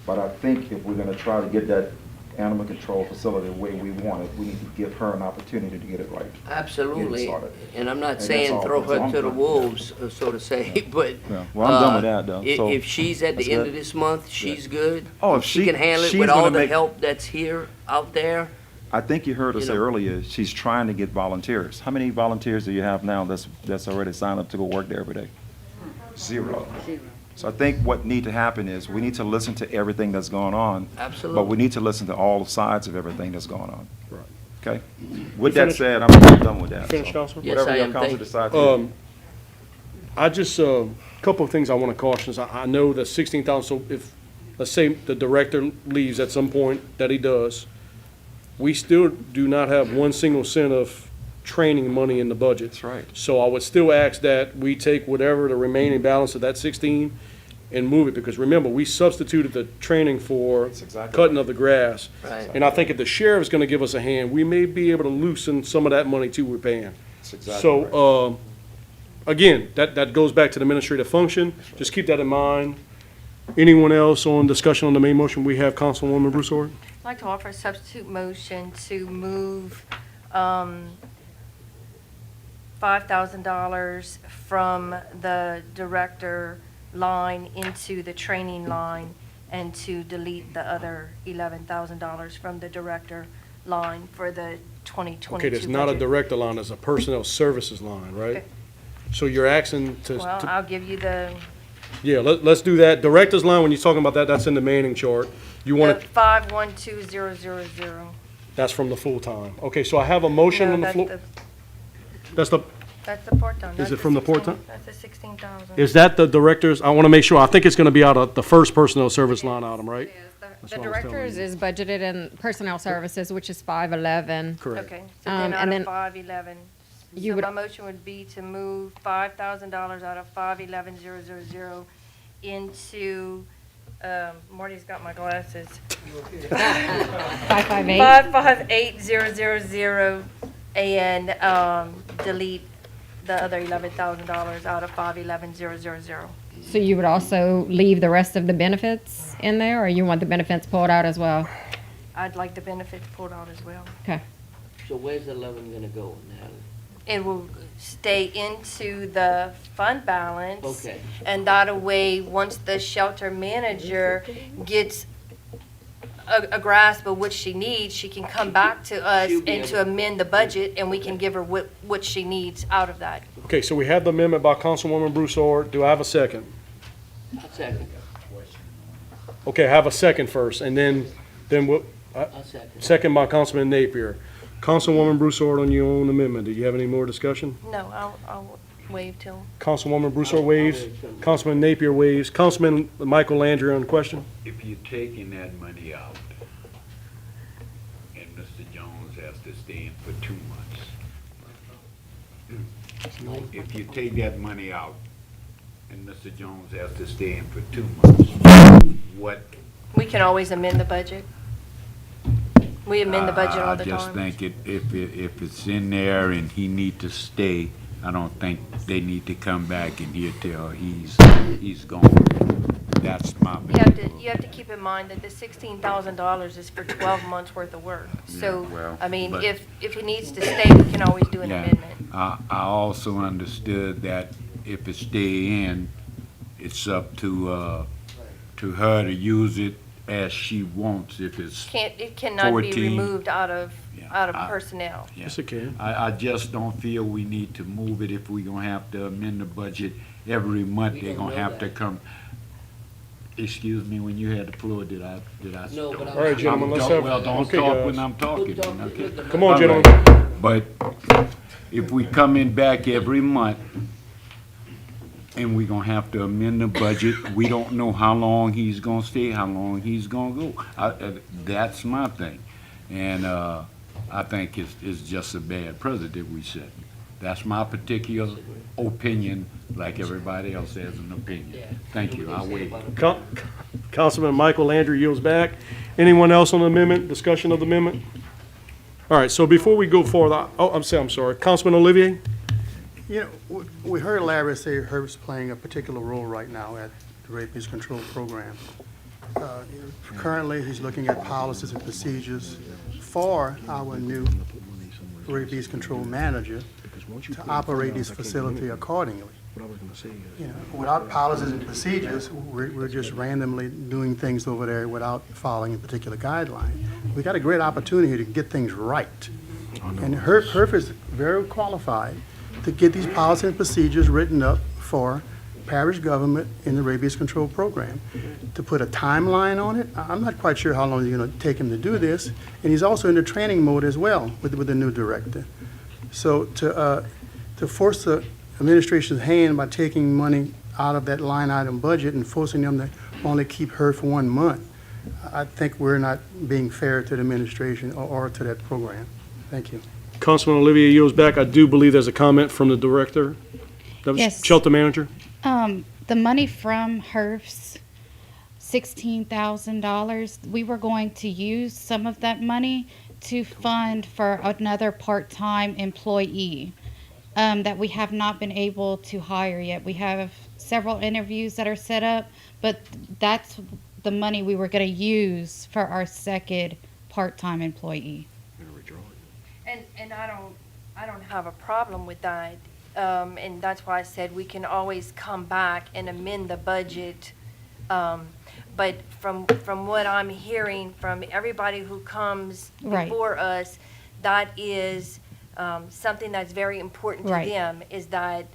But I think if we're gonna try to get that animal control facility the way we want it, we need to give her an opportunity to get it right. Absolutely, Get it started. and I'm not And saying that's all. throw So her I'm to the good. wolves, so to say, but. Yeah. Well, I'm done with that, though. So, If she's at the that's end good. of this month, she's good. Oh, if She can handle it she's with all gonna the make- help that's here, out there. I think you heard her You say know. earlier, she's trying to get volunteers. How many volunteers do you have now that's already signed up to go work there every day? Zero. So I think what need to happen is, we need to listen to everything that's going on. Absolutely. But we need to listen to all sides of everything that's going on. Right. Okay? With You that finished? said, I'm done with that. Finished, So Councilman? Yes, Whatever I your am. council Thank you. decides to do. I just, couple of things I want to caution is, I know that 16,000, so if, let's say the director leaves at some point, that he does, we still do not have one single cent of training money in the budget. That's right. So I would still ask that we take whatever the remaining balance of that 16 and move it, because remember, we substituted the training for That's exactly cutting right. of the grass. Right. And I think if the sheriff's gonna give us a hand, we may be able to loosen some of that money too we're paying. That's exactly right. So, again, that goes back to the administrative function. Just keep that in mind. Anyone else on discussion on the main motion? We have Councilwoman Broussard. I'd like to offer a substitute motion to move $5,000 from the director line into the training line, and to delete the other $11,000 from the director line for the 2022 Okay, there's not a budget. director line, there's a personnel services line, right? Okay. So you're asking to, Well, I'll give you the yeah, let's do that. Director's line, when you're talking about that, that's in the Manning chart. You want it, 512000. that's from the full-time. Okay, so I have a motion No, on the that's floor. the- That's the, That's the part-time. Is That's it from the 16 part-time? That's the 16,000. is that the director's? I want to make sure, I think it's going to be out of the first personnel service line item, right? That's The what I was telling director's you. is budgeted in personnel services, which is 511. Correct. Okay, so Um, then out and of then 511. you So would- my motion would be to move $5,000 out of 511000 into, Marty's got my glasses. 558. 558000, and delete the other $11,000 out of 511000. So you would also leave the rest of the benefits in there, or you want the benefits pulled out as well? I'd like the benefits pulled out as well. Okay. So where's 11 gonna go, Natalie? it will stay into the fund balance. Okay. And that way, once the shelter manager gets a grasp of what she needs, she can come back to us She'll be and to able- amend the budget, and we can give her what she needs out of that. Okay, so we have the amendment by Councilwoman Broussard. Do I have a second? I'll second. Okay, I have a second first, and then we'll, I'll second. second by Councilman Napier. Councilwoman Broussard on your own amendment. Do you have any more discussion? No, I'll waive till. Councilwoman Broussard waives. Councilman Napier waives. Councilman Michael Landry on the question. If you're taking that money out, and Mr. Jones has to stay in for 2 months. If you take that money out, and Mr. Jones has to stay in for 2 months, what? We can always amend the budget. We amend the budget all the I just time. think if it's in there and he need to stay, I don't think they need to come back in here till he's gone. That's my opinion. You have to keep in mind that the $16,000 is for 12 months worth of work. So, Yeah, well, I mean, but- if he needs to stay, we can always do an Yeah. amendment. I also understood that if it stay in, it's up to her to use it as she wants. If it's It cannot be 14. removed out of I- personnel. Yeah. Yes, it can. I just don't feel we need to move it if we're gonna have to amend the budget every month. We They're don't gonna know have to that. come. Excuse me, when you had the floor, did I? No, but All right, gentlemen, let's have. Well, don't okay, talk guys. when I'm talking, okay? Come on, All gentlemen. right. But if we come in back every month and we're gonna have to amend the budget, we don't know how long he's gonna stay, how long he's gonna go. That's my thing. And, I think it's just a bad precedent we set. That's my particular opinion, like everybody else has an opinion. Thank you, I'll wait. Councilman Michael Landry yields back. Anyone else on the amendment, discussion of the amendment? All right, so before we go forward, I'm sorry, Councilman Olivier? You know, we heard Larry say Herb's playing a particular role right now at the Rabies Control Program. Currently, he's looking at policies and procedures for our new rabies control manager to operate this facility accordingly. You know, without policies and procedures, we're just randomly doing things over there without following a particular guideline. We got a great opportunity to get things right. And Herb is very qualified to get these policies and procedures written up for parish government in the rabies control program. To put a timeline on it, I'm not quite sure how long it's going to take him to do this. And he's also in the training mode as well with the new director. So to force the administration's hand by taking money out of that line item budget and forcing them to only keep her for 1 month, I think we're not being fair to the administration or to that program. Thank you. Councilman Olivier yields back. I do believe there's a comment from the director. That was Yes. shelter manager. The money from HERF's $16,000, we were going to use some of that money to fund for another part-time employee that we have not been able to hire yet. We have several interviews that are set up, but that's the money we were going to use for our second part-time employee. And I don't have a problem with that. And that's why I said we can always come back and amend the budget. But from what I'm hearing from everybody who comes Right. before us, that is something that's very important to Right. them, is that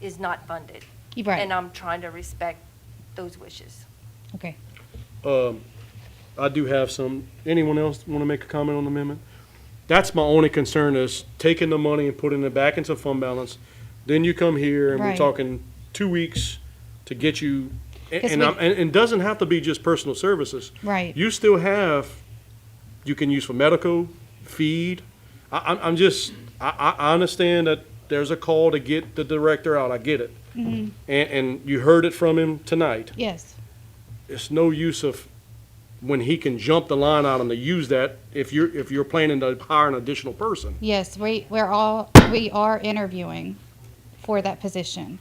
is not funded. Right. And I'm trying to respect those wishes. Okay. I do have some. Anyone else want to make a comment on the amendment? That's my only concern, is taking the money and putting it back into fund balance. Then you come here and we're Right. talking 2 weeks to get you, and Because it doesn't have to be just personal services. Right. You still have, you can use for medical, feed. I understand that there's a call to get the director out. I get it. Mhm. And you heard it from him tonight. Yes. It's no use of, when he can jump the line item to use that, if you're planning to hire an additional person. Yes, we are interviewing for that position.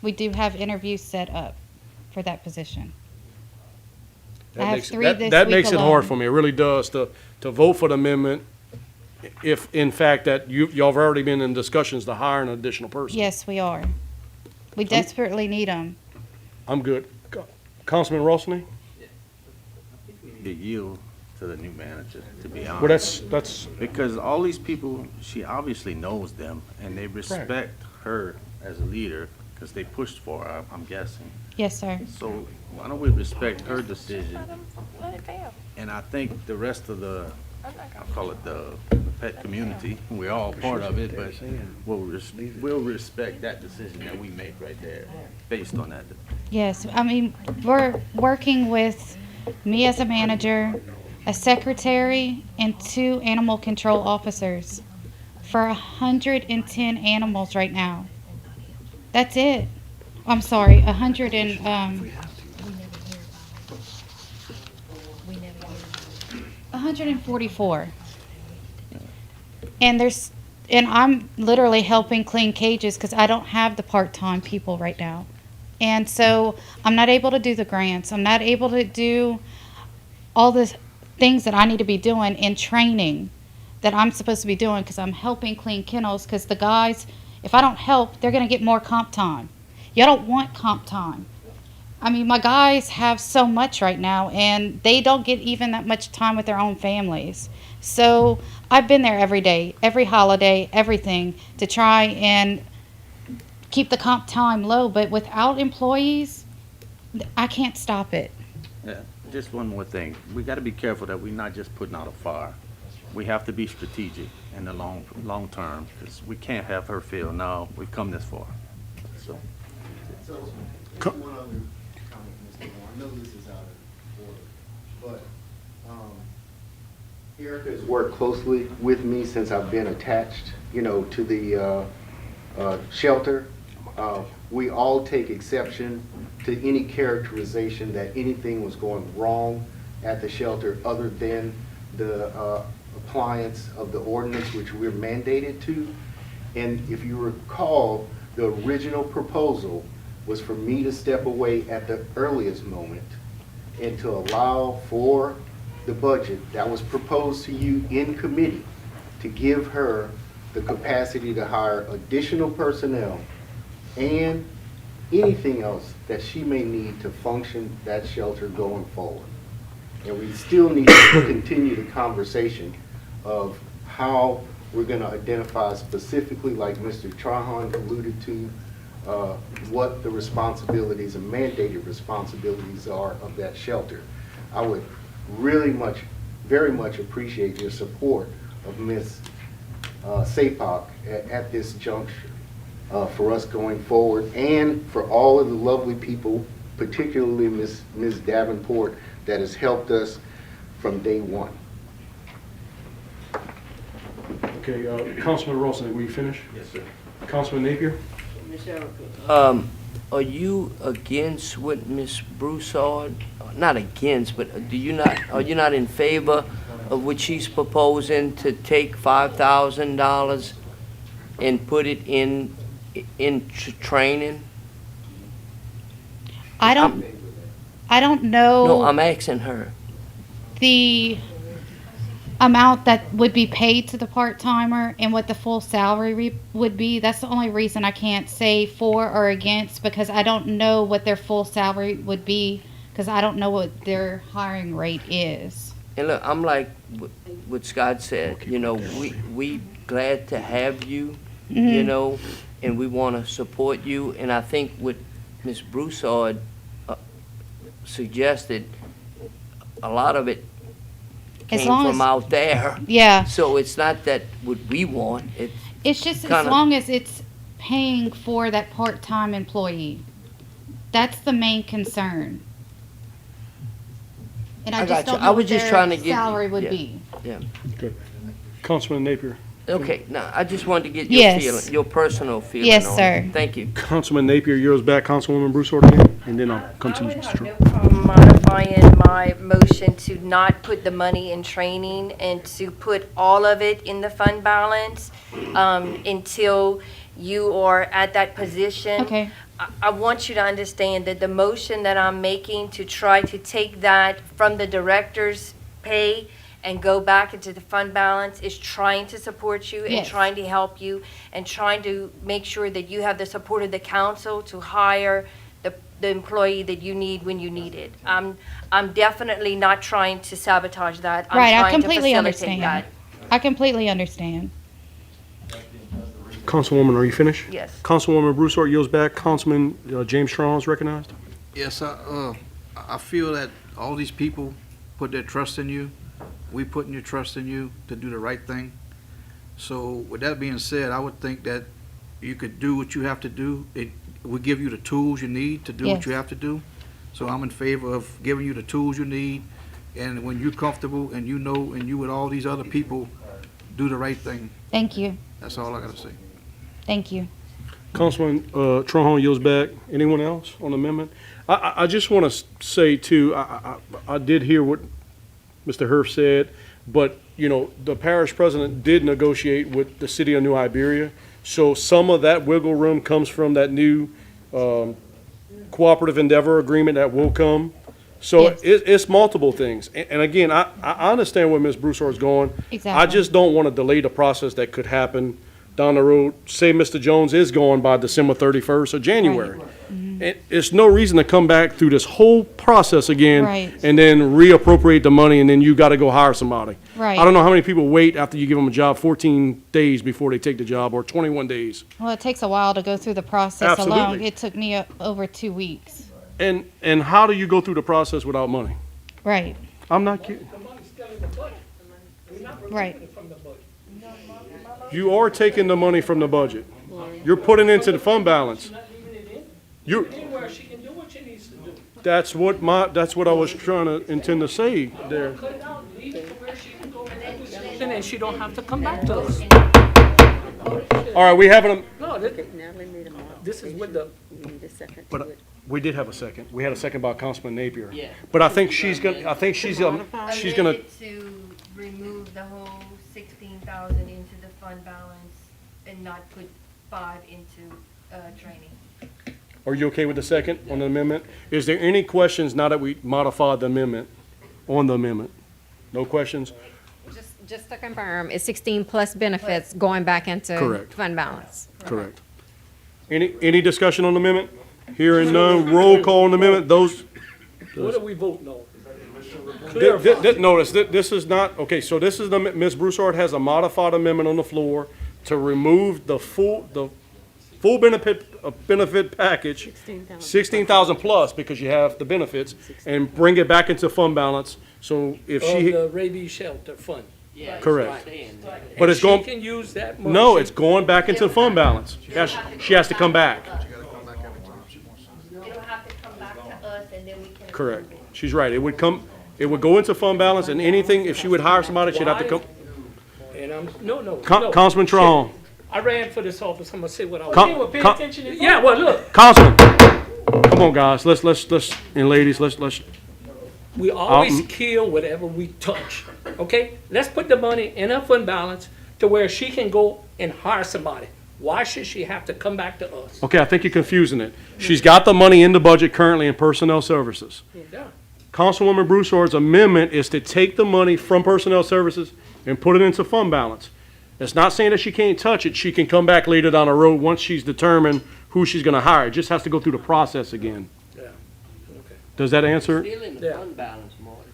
We do have interviews set up for that position. I have 3 this That week makes it alone. hard for me. It really does to vote for the amendment if in fact that y'all have already been in discussions to hire an additional person. Yes, we are. We desperately need them. I'm good. Councilman Rossini? To yield to the new manager, to be honest. Well, that's, Because all these people, she obviously knows them, and they respect her as a leader, because they pushed for her, I'm guessing. Yes, sir. So why don't we respect her decision? And I think the rest of the, I'll call it the pet community, we're all part of it, but we'll respect that decision that we make right there, based on that. Yes, I mean, we're working with me as a manager, a secretary, and 2 animal control officers for 110 animals right now. That's it. I'm sorry, 144. And I'm literally helping clean cages because I don't have the part-time people right now. And so I'm not able to do the grants. I'm not able to do all the things that I need to be doing in training that I'm supposed to be doing because I'm helping clean kennels because the guys, if I don't help, they're going to get more comp time. Y'all don't want comp time. I mean, my guys have so much right now, and they don't get even that much time with their own families. So I've been there every day, every holiday, everything, to try and keep the comp time low. But without employees, I can't stop it. Yeah, just one more thing. We got to be careful that we're not just putting out a fire. We have to be strategic in the long term, because we can't have her feel, no, we've come this far. So. One other comment, Mr. Moore. I know this is out of order, but Erica has worked closely with me since I've been attached, to the shelter. We all take exception to any characterization that anything was going wrong at the shelter other than the appliance of the ordinance which we're mandated to. And if you recall, the original proposal was for me to step away at the earliest moment and to allow for the budget that was proposed to you in committee to give her the capacity to hire additional personnel and anything else that she may need to function that shelter going forward. And we still need to continue the conversation of how we're going to identify specifically, like Mr. Trahan alluded to, what the responsibilities and mandated responsibilities are of that shelter. I would really very much appreciate your support of Ms. Sapok at this juncture for us going forward, and for all of the lovely people, particularly Ms. Davenport, that has helped us from day one. okay, Councilman Rossini, will you finish? Yes, sir. Councilman Napier? Are you against what Ms. Broussard, not against, but are you not in favor of what she's proposing to take $5,000 and put it in training? I don't know. No, I'm asking her. The amount that would be paid to the part-timer and what the full salary would be. That's the only reason I can't say for or against, because I don't know what their full salary would be, because I don't know what their hiring rate is. And look, I'm like what Scott said, we glad to have you, and we want to support you. And I think what Ms. Broussard suggested, a lot of it came from out there. Yeah. So it's not that what we want. It's just kinda, as long as it's paying for that part-time employee. That's the main concern. And I just don't know what their salary would be. Yeah. Okay. Councilman Napier? Okay, now, I just wanted to get your feeling, your personal feeling on it. Yes, sir. Thank you. Councilman Napier, yours back. Councilwoman Broussard again, and then I'll come to you, Mr. Trump. No problem modifying my motion to not put the money in training and to put all of it in the fund balance until you are at that position. Okay. I want you to understand that the motion that I'm making to try to take that from the director's pay and go back into the fund balance is trying to support you and Yes. trying to help you and trying to make sure that you have the support of the council to hire the employee that you need when you need it. I'm definitely not trying to sabotage that. I'm Right, I trying to completely facilitate understand. that. I completely understand. Councilwoman, are you finished? Yes. Councilwoman Broussard yields back. Councilman James Strong is recognized. Yes, I feel that all these people put their trust in you. We putting your trust in you to do the right thing. So with that being said, I would think that you could do what you have to do. It will give you the tools you need to do what Yes. you have to do. So I'm in favor of giving you the tools you need. And when you're comfortable and you know, and you with all these other people, do the right thing. Thank you. That's all I gotta say. Thank you. Councilman Trahan yields back. Anyone else on the amendment? I just want to say too, I did hear what Mr. Herf said, but, you know, the parish president did negotiate with the city of New Iberia. So some of that wiggle room comes from that new cooperative endeavor agreement that will come. So Yes. it's multiple things. And again, I understand where Ms. Broussard's going. I Exactly. just don't want to delay the process that could happen down the road. Say Mr. Jones is going by December 31st or January. And it's no reason to come back through this whole process again Right. and then reappropriate the money and then you got to go hire somebody. Right. I don't know how many people wait after you give them a job 14 days before they take the job or 21 days. Well, it takes a while to go through the process alone. Absolutely. It took me over 2 weeks. And how do you go through the process without money? Right, I'm not kidding. right. You are taking the money from the budget. You're putting it into the fund balance. You, Anywhere she can do what she needs to do. that's what I was trying to intend to say there. Cut it out, leave it to where she can go and make a decision, and she don't have to come back to us. All right, we have a, No, this is with the, but we did have a second. We had a second by Councilman Napier. Yeah. But I think she's gonna, she's gonna, Amended to remove the whole 16,000 into the fund balance and not put 5 into training. are you okay with the second on the amendment? Is there any questions now that we modified the amendment, on the amendment? No questions? Just to confirm, it's 16 plus benefits going back into Correct. fund balance. Correct. Any discussion on the amendment? Hearing none, roll call on the amendment, those, what are we voting on? notice, this is not, okay, so this is Ms. Broussard has a modified amendment on the floor to remove the full benefit package, 16,000 plus, because you have the benefits, and bring it back into fund balance, so if Of she, the rabies shelter fund. correct. And But it's she going, can use that money. no, it's going back into fund balance. She has to come back. It'll have to come back to us and then we can. Correct. She's right. It would go into fund balance, and anything, if she would hire somebody, she'd have to come. And no. Councilman Trahan. I ran for this office, I'm gonna say what I Com- was. com- Yeah, well, look, Councilman, come on, guys, let's, and ladies, let's, we always kill whatever we touch, okay? Let's put the money in her fund balance to where she can go and hire somebody. Why should she have to come back to us? okay, I think you're confusing it. She's got the money in the budget currently in personnel services. Yeah. Councilwoman Broussard's amendment is to take the money from personnel services and put it into fund balance. It's not saying that she can't touch it. She can come back later down the road once she's determined who she's gonna hire. It just has to go through the process again. Yeah, okay. Does that answer? Still in the Yeah. fund balance, Marty.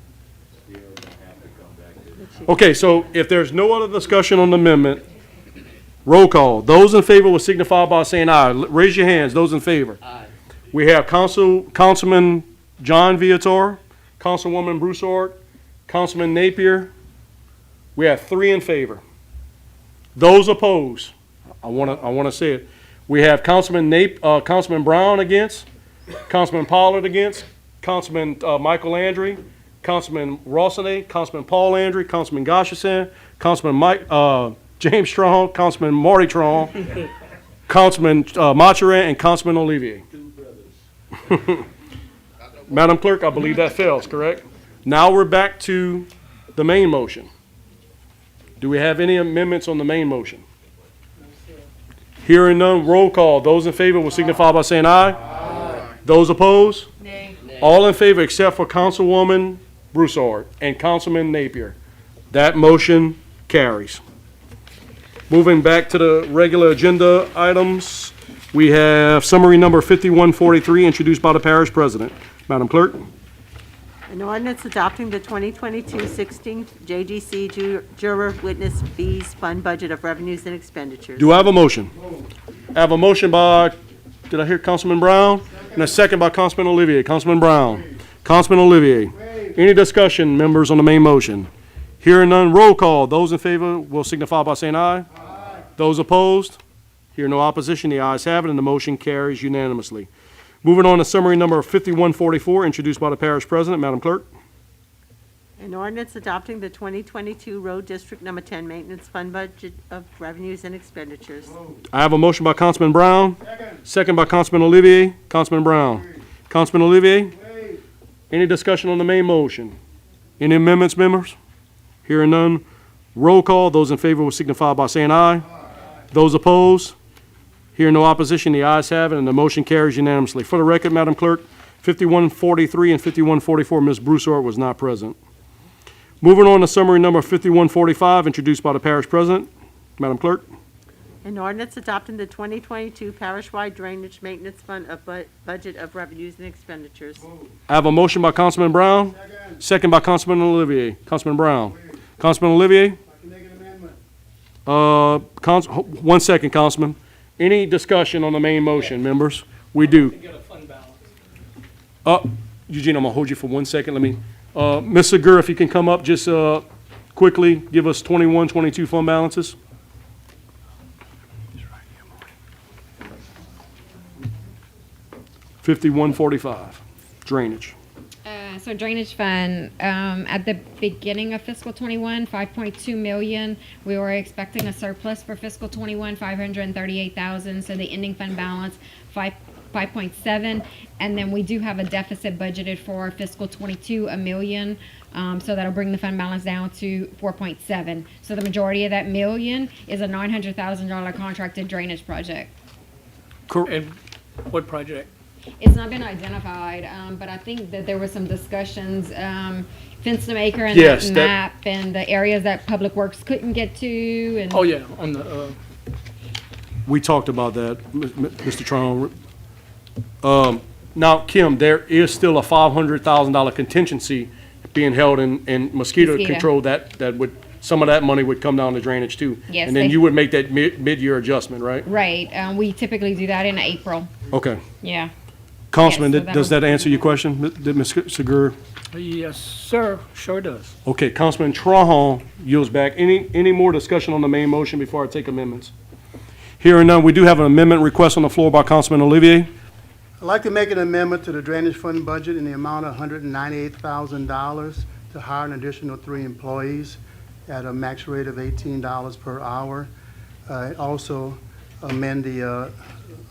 Okay, so if there's no other discussion on the amendment, roll call. Those in favor will signify by saying aye. Raise your hands, those in favor. Aye. We have Councilman John Viator, Councilwoman Broussard, Councilman Napier. We have 3 in favor. Those opposed, I wanna say it. We have Councilman Brown against, Councilman Pollard against, Councilman Michael Landry, Councilman Rossini, Councilman Paul Landry, Councilman Goshenson, Councilman James Strong, Councilman Marty Strong, Councilman Machurin, and Councilman Olivier. Madam Clerk, I believe that fails, correct? Now we're back to the main motion. Do we have any amendments on the main motion? Hearing none, roll call. Those in favor will signify by saying aye. Aye. Those opposed? Nay. All in favor except for Councilwoman Broussard and Councilman Napier. That motion carries. Moving back to the regular agenda items, we have summary number 5143, introduced by the parish president. Madam Clerk? An ordinance adopting the 2022 16th JDC Juror Witness Fees Fund Budget of Revenues and Expenditures. Do I have a motion? I have a motion by, did I hear Councilman Brown? And a second by Councilman Olivier. Councilman Brown. Councilman Olivier. Any discussion, members, on the main motion? Hearing none, roll call. Those in favor will signify by saying aye. Aye. Those opposed? Hear no opposition, the ayes have it, and the motion carries unanimously. Moving on to summary number 5144, introduced by the parish president. Madam Clerk? An ordinance adopting the 2022 Road District Number 10 Maintenance Fund Budget of Revenues and Expenditures. I have a motion by Councilman Brown. Second by Councilman Olivier. Councilman Brown. Councilman Olivier? Any discussion on the main motion? Any amendments, members? Hearing none, roll call. Those in favor will signify by saying aye. Those opposed? Hearing no opposition, the ayes have it, and the motion carries unanimously. For the record, Madam Clerk, 5143 and 5144, Ms. Broussard was not present. Moving on to summary number 5145, introduced by the parish president. Madam Clerk? An ordinance adopting the 2022 Parish-wide Drainage Maintenance Fund of Budget of Revenues and Expenditures. I have a motion by Councilman Brown. Second by Councilman Olivier. Councilman Brown. Councilman Olivier? One second, Councilman. Any discussion on the main motion, members? We do. Eugene, I'm gonna hold you for 1 second. Let me, Ms. Segura, if you can come up, just quickly give us 21, 22 fund balances. $51.45, drainage. So drainage fund, at the beginning of fiscal '21, 5.2 million. We were expecting a surplus for fiscal '21, 538,000. So the ending fund balance, 5.7. And then we do have a deficit budgeted for fiscal '22, $1 million. So that'll bring the fund balance down to 4.7. So the majority of that million is a $900,000 contracted drainage project. And what project? It's not been identified, but I think that there were some discussions, fence to maker and Yes, that map and the areas that Public Works couldn't get to. And Oh, yeah, on the, We talked about that, Mr. Tron. Now, Kim, there is still a $500,000 contingency being held in mosquito control that would, some of that money would come down to drainage too. Yes, And then you would make that mid-year adjustment, right? Right, we typically do that in April. Okay. Yeah. Councilman, Yes, so does that answer your question, did Ms. Segura? yes, sir, sure does. Okay, Councilman Trahan yields back. Any more discussion on the main motion before I take amendments? Hearing none, we do have an amendment request on the floor by Councilman Olivier. I'd like to make an amendment to the drainage fund budget in the amount of $198,000 to hire an additional 3 employees at a max rate of $18 per hour. Also amend the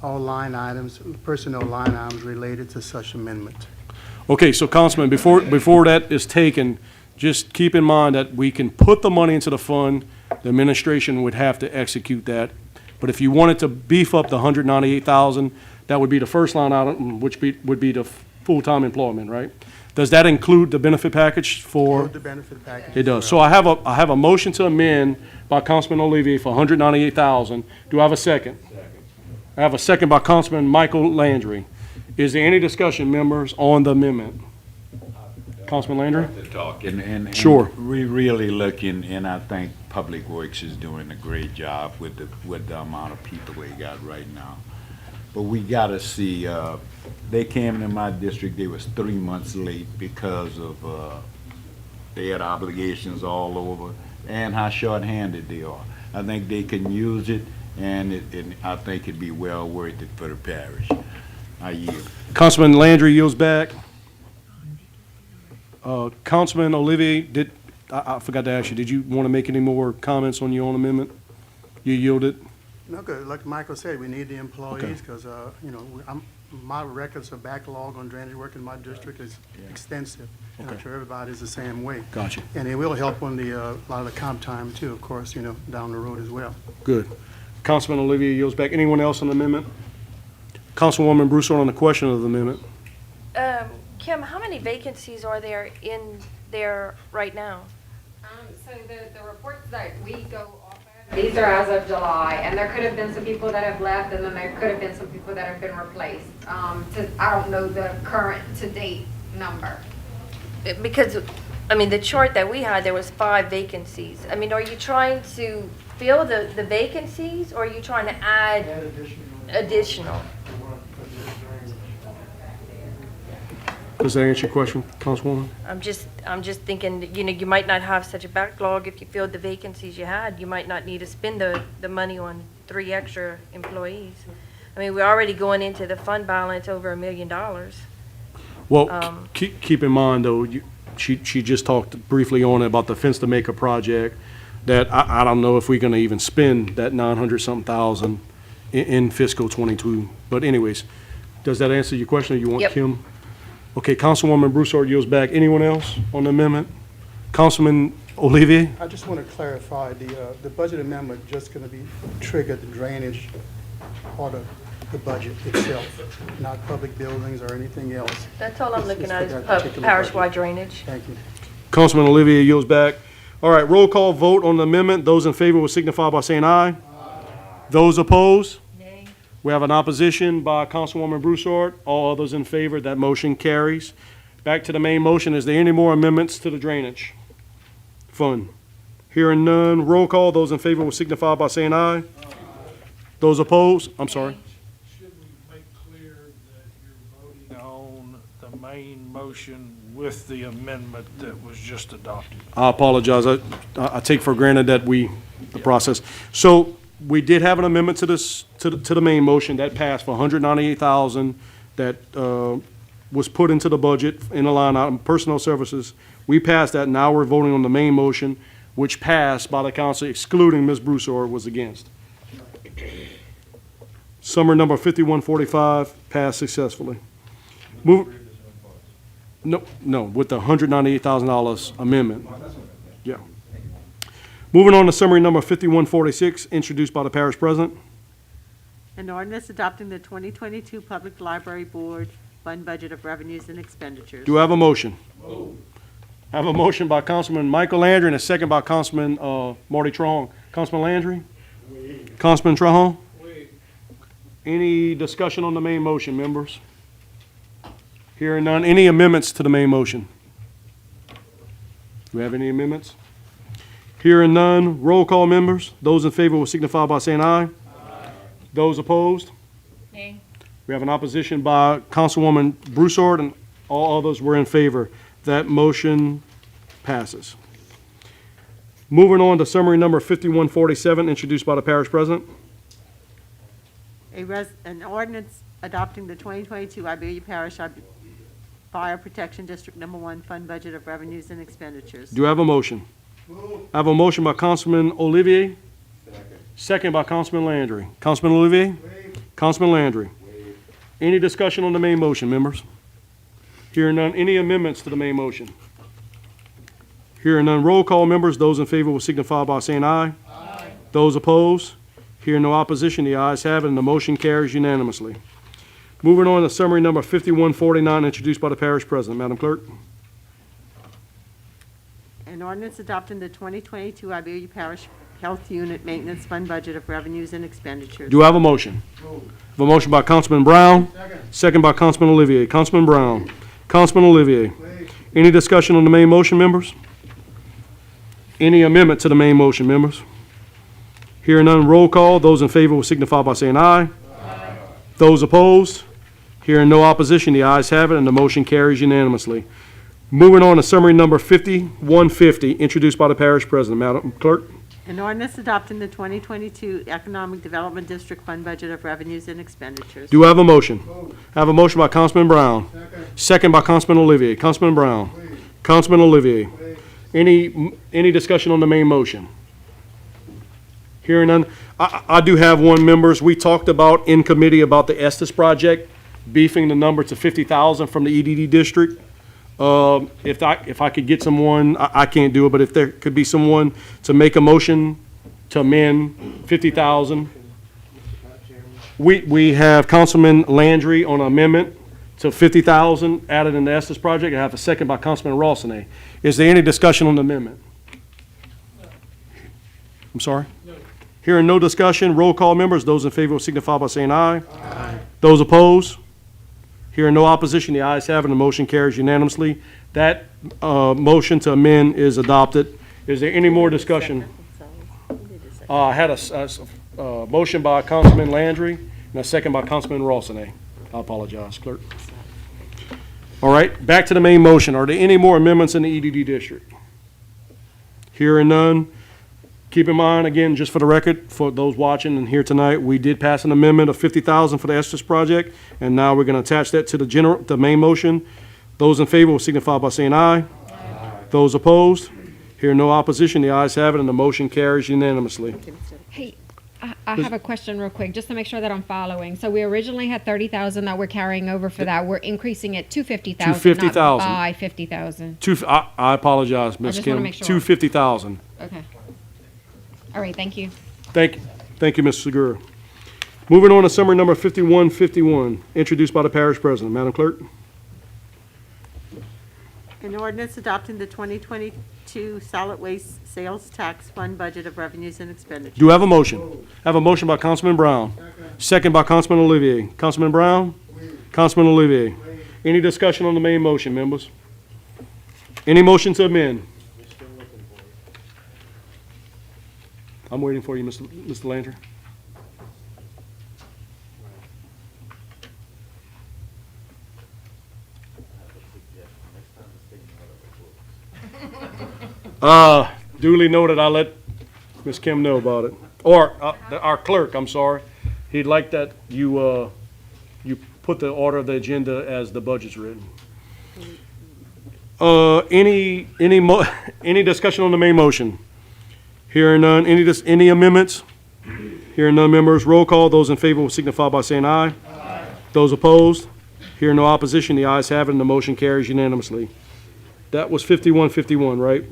all line items, personnel line items related to such amendment. Okay, so Councilman, before that is taken, just keep in mind that we can put the money into the fund. The administration would have to execute that. But if you wanted to beef up the 198,000, that would be the first line item, which would be the full-time employment, right? Does that include the benefit package for? Include the benefit package. It does. So I have a motion to amend by Councilman Olivier for 198,000. Do I have a second? I have a second by Councilman Michael Landry. Is there any discussion, members, on the amendment? Councilman Landry? To talk, and Sure. we really looking, and I think Public Works is doing a great job with the amount of people they got right now. But we gotta see, they came to my district, they was 3 months late because of, they had obligations all over, and how short-handed they are. I think they can use it, and I think it'd be well worth it for the parish. I yield. Councilman Landry yields back. Councilman Olivier, I forgot to ask you, did you want to make any more comments on your own amendment? You yielded? No, good. Like Michael said, we need the employees because, my records of backlog on drainage work in my district is extensive. And I'm sure everybody's the same way. Gotcha. And it will help on the, a lot of the comp time too, of course, down the road as well. Good. Councilman Olivier yields back. Anyone else on the amendment? Councilwoman Broussard on the question of the amendment. Kim, how many vacancies are there in there right now? So the reports that we go off of, these are as of July, and there could have been some people that have left, and then there could have been some people that have been replaced. I don't know the current to-date number. Because, I mean, the chart that we had, there was 5 vacancies. I mean, are you trying to fill the vacancies, or are you trying to add additional? Does that answer your question, Councilwoman? I'm just thinking, that, you know, you might not have such a backlog if you filled the vacancies you had. You might not need to spend the money on 3 extra employees. I mean, we're already going into the fund balance over $1 million. Well, keep in mind, though, she just talked briefly on it about the Fence to Maker project, that I don't know if we're gonna even spend that 900-something thousand in fiscal '22. But anyways, does that answer your question, or you want Yep. Kim? Okay, Councilwoman Broussard yields back. Anyone else on the amendment? Councilman Olivier? I just want to clarify, the budget amendment just going to be triggered the drainage part of the budget itself, not public buildings or anything else. That's all I'm It's looking for at that is particular parish-wide budget. drainage. Thank you. Councilman Olivier yields back. All right, roll call vote on the amendment. Those in favor will signify by saying aye. Those opposed? Nay. We have an opposition by Councilwoman Broussard. All others in favor, that motion carries. Back to the main motion. Is there any more amendments to the drainage fund? Hearing none, roll call. Those in favor will signify by saying aye. Those opposed? I'm sorry. Should we make clear that you're voting on the main motion with the amendment that was just adopted? I apologize. I take for granted that the process. So we did have an amendment to this, to the main motion that passed for $198,000 that was put into the budget in the line item, personnel services. We passed that. Now we're voting on the main motion, which passed by the council, excluding Ms. Broussard was against. Summary number 5145 passed successfully. Move. No, with the $198,000 amendment. Yeah. Moving on to summary number 5146, introduced by the parish president. An ordinance adopting the 2022 Public Library Board Fund Budget of Revenues and Expenditures. Do I have a motion? I have a motion by Councilman Michael Landry and a second by Councilman Marty Trahan. Councilman Landry? Councilman Trahan? Any discussion on the main motion, members? Hearing none. Any amendments to the main motion? Do we have any amendments? Hearing none. Roll call, members. Those in favor will signify by saying aye. Those opposed? Nay. We have an opposition by Councilwoman Broussard, and all others were in favor. That motion passes. Moving on to summary number 5147, introduced by the parish president. An ordinance adopting the 2022 Iberia Parish Fire Protection District Number 1 Fund Budget of Revenues and Expenditures. Do I have a motion? I have a motion by Councilman Olivier. Second by Councilman Landry. Councilman Olivier? Councilman Landry. Any discussion on the main motion, members? Hearing none. Any amendments to the main motion? Hearing none. Roll call, members. Those in favor will signify by saying aye. Aye. Those opposed? Hearing no opposition, the ayes have it, and the motion carries unanimously. Moving on to summary number 5149, introduced by the parish president. Madam Clerk. An ordinance adopting the 2022 Iberia Parish Health Unit Maintenance Fund Budget of Revenues and Expenditures. Do I have a motion? I have a motion by Councilman Brown. Second by Councilman Olivier. Councilman Brown. Councilman Olivier. Any discussion on the main motion, members? Any amendment to the main motion, members? Hearing none, roll call. Those in favor will signify by saying aye. Aye. Those opposed? Hearing no opposition, the ayes have it, and the motion carries unanimously. Moving on to summary number 5150, introduced by the parish president. Madam Clerk. An ordinance adopting the 2022 Economic Development District Fund Budget of Revenues and Expenditures. Do I have a motion? I have a motion by Councilman Brown. Second by Councilman Olivier. Councilman Brown. Councilman Olivier. Any discussion on the main motion? Hearing none. I do have one, members. We talked about in committee about the Estes project, beefing the number to 50,000 from the EDD district. If I could get someone, I can't do it, but if there could be someone to make a motion to amend 50,000. We have Councilman Landry on an amendment to 50,000 added in the Estes project. I have a second by Councilman Rawson. Is there any discussion on the amendment? I'm sorry? Hearing no discussion, roll call members. Those in favor will signify by saying aye. Aye. Those opposed? Hearing no opposition, the ayes have it, and the motion carries unanimously. That motion to amend is adopted. Is there any more discussion? I had a motion by Councilman Landry and a second by Councilman Rawson. I apologize, clerk. All right, back to the main motion. Are there any more amendments in the EDD district? Hearing none. Keep in mind, again, just for the record, for those watching and here tonight, we did pass an amendment of $50,000 for the Estes project, and now we're going to attach that to the main motion. Those in favor will signify by saying aye. Aye. Those opposed? Hearing no opposition, the ayes have it, and the motion carries unanimously. Hey, I have a question real quick, just to make sure that I'm following. So we originally had 30,000 that we're carrying over for that. We're increasing it to 50,000, To 50,000. not by 50,000. I apologize, Ms. just wanna Kim. make sure. 250,000. Okay. All right, thank you. Thank you, Ms. Segura. Moving on to summary number 5151, introduced by the parish president. Madam Clerk? An ordinance adopting the 2022 solid waste sales tax fund budget of revenues and expenditures. Do I have a motion? I have a motion by Councilman Brown. Second by Councilman Olivier. Councilman Brown? Councilman Olivier. Any discussion on the main motion, members? Any motion to amend? I'm waiting for you, Mr. Landry. Duly noted. I'll let Ms. Kim know about it. Or our clerk, I'm sorry. He'd like that you put the order of the agenda as the budget's written. Any discussion on the main motion? Hearing none. Any amendments? Hearing none, members. Roll call. Those in favor will signify by saying aye. Aye. Those opposed? Hearing no opposition, the ayes have it, and the motion carries unanimously. That was 5151, right?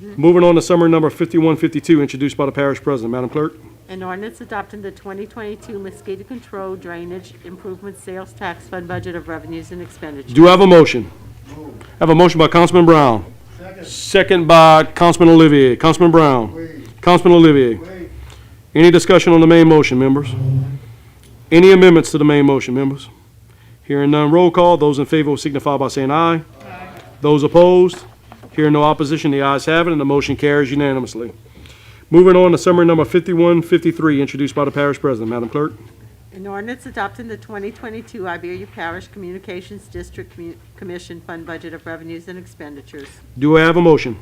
Moving on to summary number 5152, introduced by the parish president. Madam Clerk? An ordinance adopting the 2022 mosquito control drainage improvement sales tax fund budget of revenues and expenditures. Do I have a motion? I have a motion by Councilman Brown. Second by Councilman Olivier. Councilman Brown. Councilman Olivier. Any discussion on the main motion, members? Any amendments to the main motion, members? Hearing none, roll call. Those in favor will signify by saying aye. Aye. Those opposed? Hearing no opposition, the ayes have it, and the motion carries unanimously. Moving on to summary number 5153, introduced by the parish president. Madam Clerk? An ordinance adopting the 2022 Iberia Parish Communications District Commission Fund Budget of Revenues and Expenditures. Do I have a motion?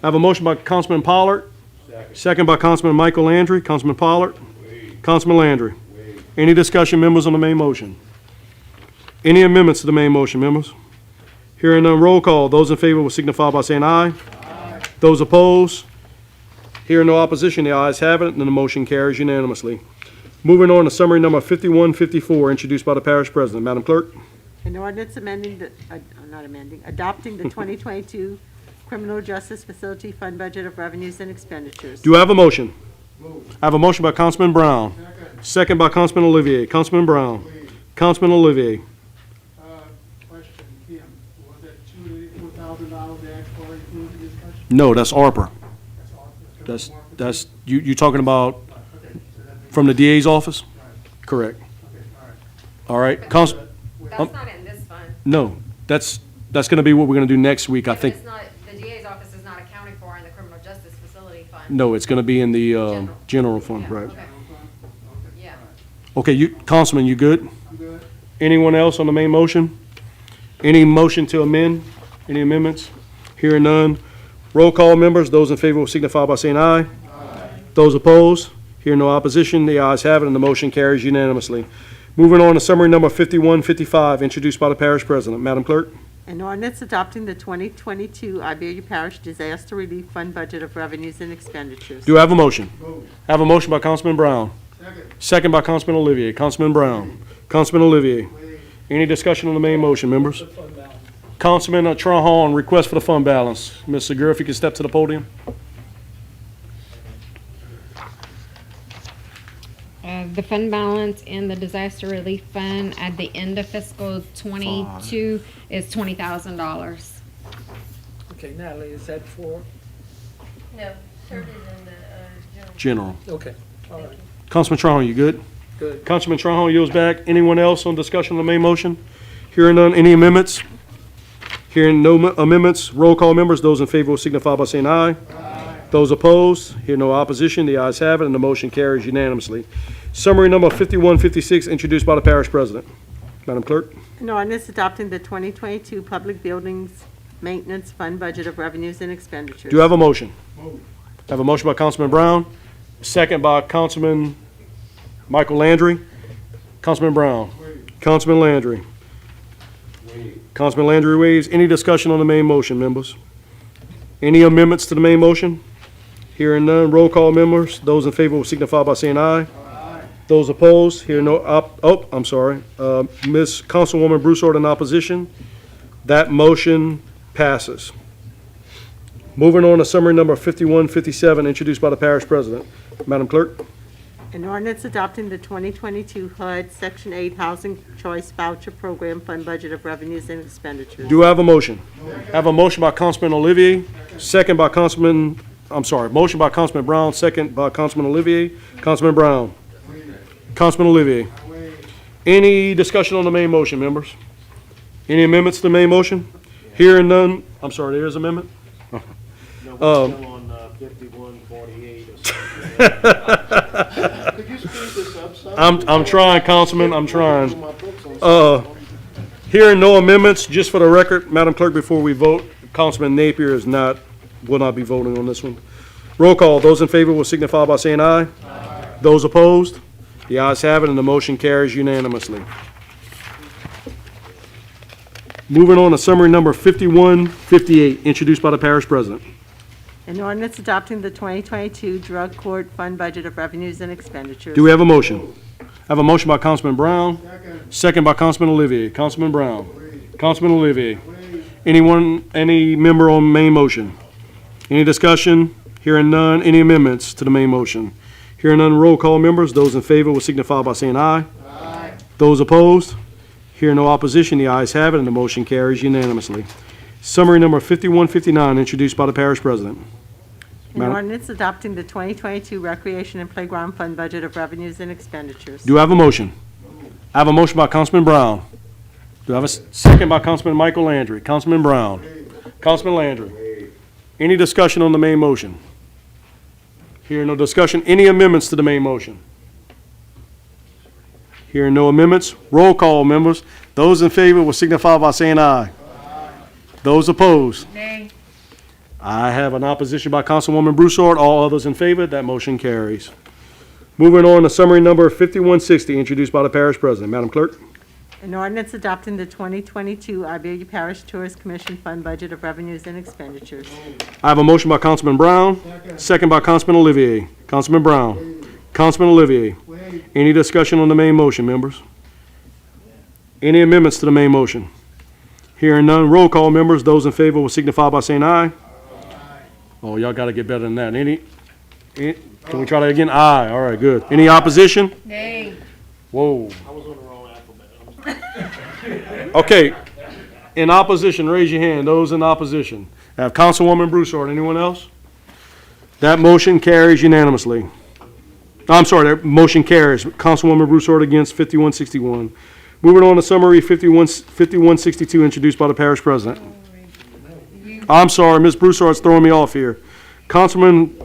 I have a motion by Councilman Pollard. Second by Councilman Michael Landry. Councilman Pollard. Councilman Landry. Any discussion, members, on the main motion? Any amendments to the main motion, members? Hearing none, roll call. Those in favor will signify by saying aye. Aye. Those opposed? Hearing no opposition, the ayes have it, and the motion carries unanimously. Moving on to summary number 5154, introduced by the parish president. Madam Clerk? An ordinance adopting the 2022 Criminal Justice Facility Fund Budget of Revenues and Expenditures. Do I have a motion? I have a motion by Councilman Brown. Second by Councilman Olivier. Councilman Brown. Councilman Olivier. Question, Kim, was that $284,000 they asked for included in this budget? No, that's ARPA. That's you talking about from the DA's office? Correct. All right. That's not in this fund. No, that's going to be what we're going to do next week, I think. It's not, the DA's office is not accounted for in the Criminal Justice Facility Fund. No, it's going to be in the general fund, right? Okay. Yeah. Okay, Councilman, you good? I'm good. Anyone else on the main motion? Any motion to amend? Any amendments? Hearing none. Roll call, members. Those in favor will signify by saying aye. Aye. Those opposed? Hearing no opposition, the ayes have it, and the motion carries unanimously. Moving on to summary number 5155, introduced by the parish president. Madam Clerk? An ordinance adopting the 2022 Iberia Parish Disaster Relief Fund Budget of Revenues and Expenditures. Do I have a motion? I have a motion by Councilman Brown. Second by Councilman Olivier. Councilman Brown. Councilman Olivier. Any discussion on the main motion, members? Councilman Trahan, request for the fund balance. Ms. Segura, if you could step to the podium. The fund balance in the disaster relief fund at the end of fiscal 22 is $20,000. Okay, Natalie, is that for? No, third is in the General. Okay, all right, Councilman Trahan, you good? good. Councilman Trahan yields back. Anyone else on discussion on the main motion? Hearing none, any amendments? Hearing no amendments, roll call members, those in favor will signify by saying aye. Aye. Those opposed, hear no opposition, the ayes have it, and the motion carries unanimously. Summary number 5156, introduced by the parish president. Madam Clerk? An ordinance adopting the 2022 Public Buildings Maintenance Fund Budget of Revenues and Expenditures. Do you have a motion? I have a motion by Councilman Brown, second by Councilman Michael Landry. Councilman Brown. Councilman Landry. Councilman Landry waives. Any discussion on the main motion, members? Any amendments to the main motion? Hearing none, roll call members. Those in favor will signify by saying aye. Aye. Those opposed, hear no I'm sorry. Ms. Councilwoman Broussard in opposition. That motion passes. Moving on to summary number 5157, introduced by the parish president. Madam Clerk? An ordinance adopting the 2022 HUD Section 8 Housing Choice Voucher Program Fund Budget of Revenues and Expenditures. Do I have a motion? I have a motion by Councilman Olivier, second by Councilman, motion by Councilman Brown, second by Councilman Olivier. Councilman Brown. Councilman Olivier. Any discussion on the main motion, members? Any amendments to the main motion? Hearing none, I'm sorry, there is amendment? On 5148 or something. Could you speed this up some? I'm trying, Councilman, I'm trying. Hearing no amendments, just for the record, Madam Clerk, before we vote, Councilman Napier will not be voting on this one. Roll call, those in favor will signify by saying aye. Aye. Those opposed? The ayes have it, and the motion carries unanimously. Moving on to summary number 5158, introduced by the parish president. An ordinance adopting the 2022 Drug Court Fund Budget of Revenues and Expenditures. Do we have a motion? I have a motion by Councilman Brown, second by Councilman Olivier. Councilman Brown. Councilman Olivier. Any member on main motion? Any discussion? Hearing none. Any amendments to the main motion? Hearing none, roll call members. Those in favor will signify by saying aye. Aye. Those opposed? Hearing no opposition, the ayes have it, and the motion carries unanimously. Summary number 5159, introduced by the parish president. An ordinance adopting the 2022 Recreation and Playground Fund Budget of Revenues and Expenditures. Do I have a motion? I have a motion by Councilman Brown. Do I have a second by Councilman Michael Landry? Councilman Brown. Councilman Landry. Any discussion on the main motion? Hearing no discussion. Any amendments to the main motion? Hearing no amendments, roll call, members. Those in favor will signify by saying aye. Aye. Those opposed? Nay. I have an opposition by Councilwoman Broussard. All others in favor, that motion carries. Moving on to summary number 5160, introduced by the parish president. Madam Clerk? An ordinance adopting the 2022 Iberia Parish Tourist Commission Fund Budget of Revenues and Expenditures. I have a motion by Councilman Brown, second by Councilman Olivier. Councilman Brown. Councilman Olivier. Any discussion on the main motion, members? Any amendments to the main motion? Hearing none, roll call, members. Those in favor will signify by saying aye. Oh, y'all got to get better than that. Can we try that again? Aye. All right, good. Any opposition? Nay. Whoa. I was on the wrong alphabet. Okay. In opposition, raise your hand. Those in opposition. I have Councilwoman Broussard. Anyone else? That motion carries unanimously. I'm sorry, that motion carries. Councilwoman Broussard against, 5161. Moving on to summary 5162, introduced by the parish president. I'm sorry, Ms. Broussard's throwing me off here. Councilman,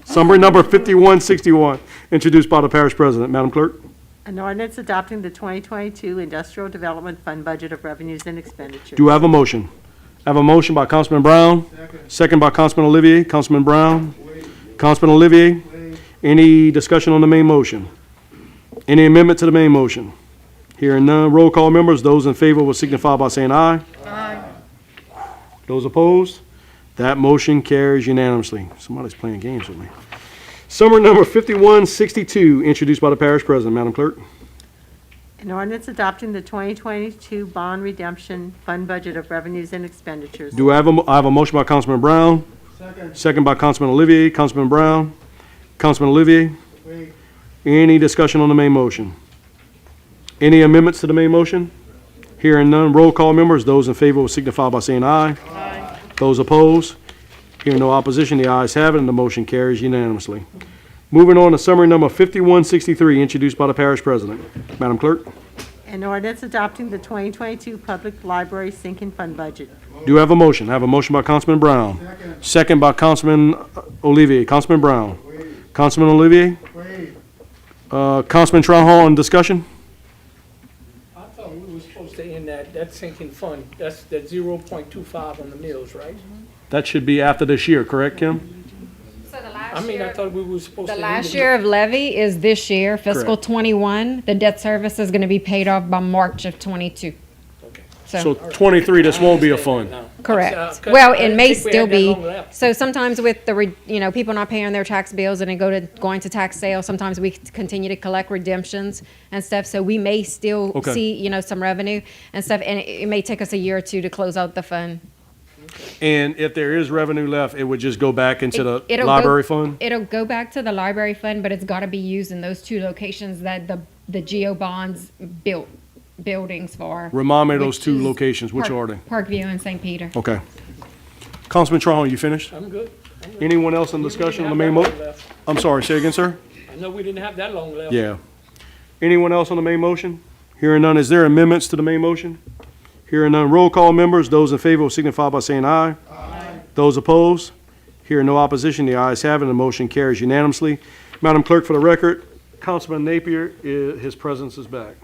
summary number 5161, introduced by the parish president. Madam Clerk? An ordinance adopting the 2022 Industrial Development Fund Budget of Revenues and Expenditures. Do I have a motion? I have a motion by Councilman Brown, second by Councilman Olivier. Councilman Brown. Councilman Olivier. Any discussion on the main motion? Any amendment to the main motion? Hearing none, roll call, members. Those in favor will signify by saying aye. Aye. Those opposed? That motion carries unanimously. Somebody's playing games with me. Summary number 5162, introduced by the parish president. Madam Clerk? An ordinance adopting the 2022 Bond Redemption Fund Budget of Revenues and Expenditures. I have a motion by Councilman Brown, second by Councilman Olivier. Councilman Brown. Councilman Olivier. Any discussion on the main motion? Any amendments to the main motion? Hearing none, roll call, members. Those in favor will signify by saying aye. Aye. Those opposed? Hearing no opposition, the ayes have it, and the motion carries unanimously. Moving on to summary number 5163, introduced by the parish president. Madam Clerk, An ordinance adopting the 2022 Public Library Sinking Fund budget. do I have a motion? I have a motion by Councilman Brown. Second by Councilman Olivier. Councilman Brown. Councilman Olivier. Councilman Trahal on discussion? I thought we were supposed to end that sinking fund, that's that 0.25 on the mills, right? That should be after this year, correct, Kim? I mean, I thought we were supposed to. The end last it- year of levy is this year, fiscal Correct. '21. The debt service is going to be paid off by March of '22. So 23, this won't be a fund. Correct. 'Cause Well, I it didn't may think we still had that be. long left. So sometimes with the, people not paying their tax bills and it going to tax sale, sometimes we continue to collect redemptions and stuff. So we may still Okay. see, some revenue and stuff. And it may take us a year or two to close out the fund. And if there is revenue left, it would just go back into the It'll library go, fund? It'll go back to the library fund, but it's got to be used in those two locations that the GEO bonds built buildings for. Remind me of those which two is locations. Which are they? Parkview and St. Peter. Okay. Councilman Trahal, you finished? I'm good. Anyone else in discussion on the main mo? mo? I'm sorry, say again, sir? I know we didn't have that long left. Yeah. Anyone else on the main motion? Hearing none, is there amendments to the main motion? Hearing none, roll call members. Those in favor will signify by saying aye. Aye. Those opposed? Hearing no opposition, the ayes have it, and the motion carries unanimously. Madam Clerk, for the record, Councilman Napier, his presence is back.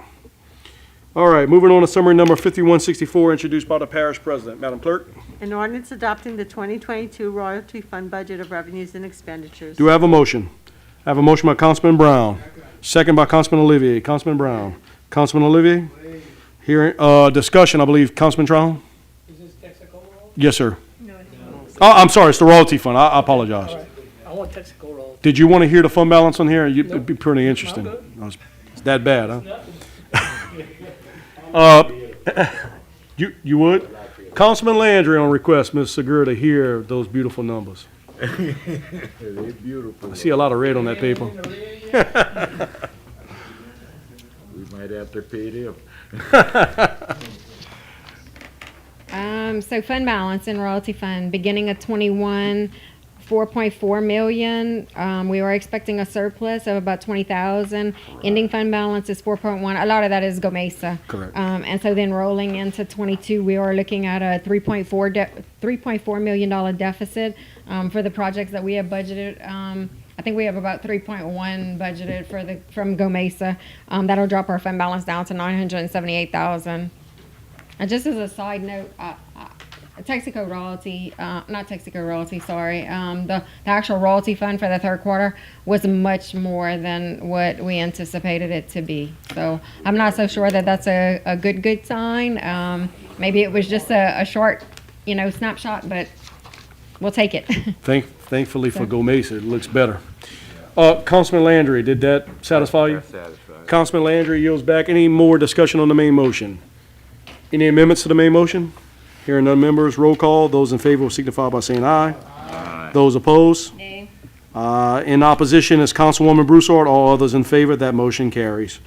All right, moving on to summary number 5164, introduced by the parish president. Madam Clerk, An ordinance adopting the 2022 Royalty Fund budget of revenues and expenditures. do I have a motion? I have a motion by Councilman Brown. Second by Councilman Olivier. Councilman Brown. Councilman Olivier? Hearing, discussion, I believe. Councilman Trahal? Is this Texaco roll? Yes, sir. Oh, I'm sorry, it's the royalty fund. I apologize. All right. I want Texaco roll. Did you want to hear the fund balance on here? It'd Nope. be pretty interesting. I'm good. It's that bad, huh? Nothing. You would? Councilman Landry on request, Ms. Segura, to hear those beautiful numbers. They're beautiful. I see a lot of red on that paper. We might have to pay them. So fund balance in royalty fund, beginning of '21, 4.4 million. We were expecting a surplus of about 20,000. Ending fund balance is 4.1. A lot of that is Gomesa. Correct. And so then rolling into '22, we are looking at a $3.4 million deficit for the projects that we have budgeted. I think we have about 3.1 budgeted from Gomesa. That'll drop our fund balance down to 978,000. And just as a side note, Texaco royalty, not Texaco royalty, sorry. The actual royalty fund for the third quarter was much more than what we anticipated it to be. So I'm not so sure that that's a good sign. Maybe it was just a short, snapshot, but we'll take it. Thankfully for Gomesa, it looks better. Councilman Landry, did that satisfy you? Satisfied. Councilman Landry yields back. Any more discussion on the main motion? Any amendments to the main motion? Hearing none, members, roll call. Those in favor will signify by saying aye. Aye. Those opposed? Nay. In opposition is Councilwoman Broussard. All others in favor, that motion carries.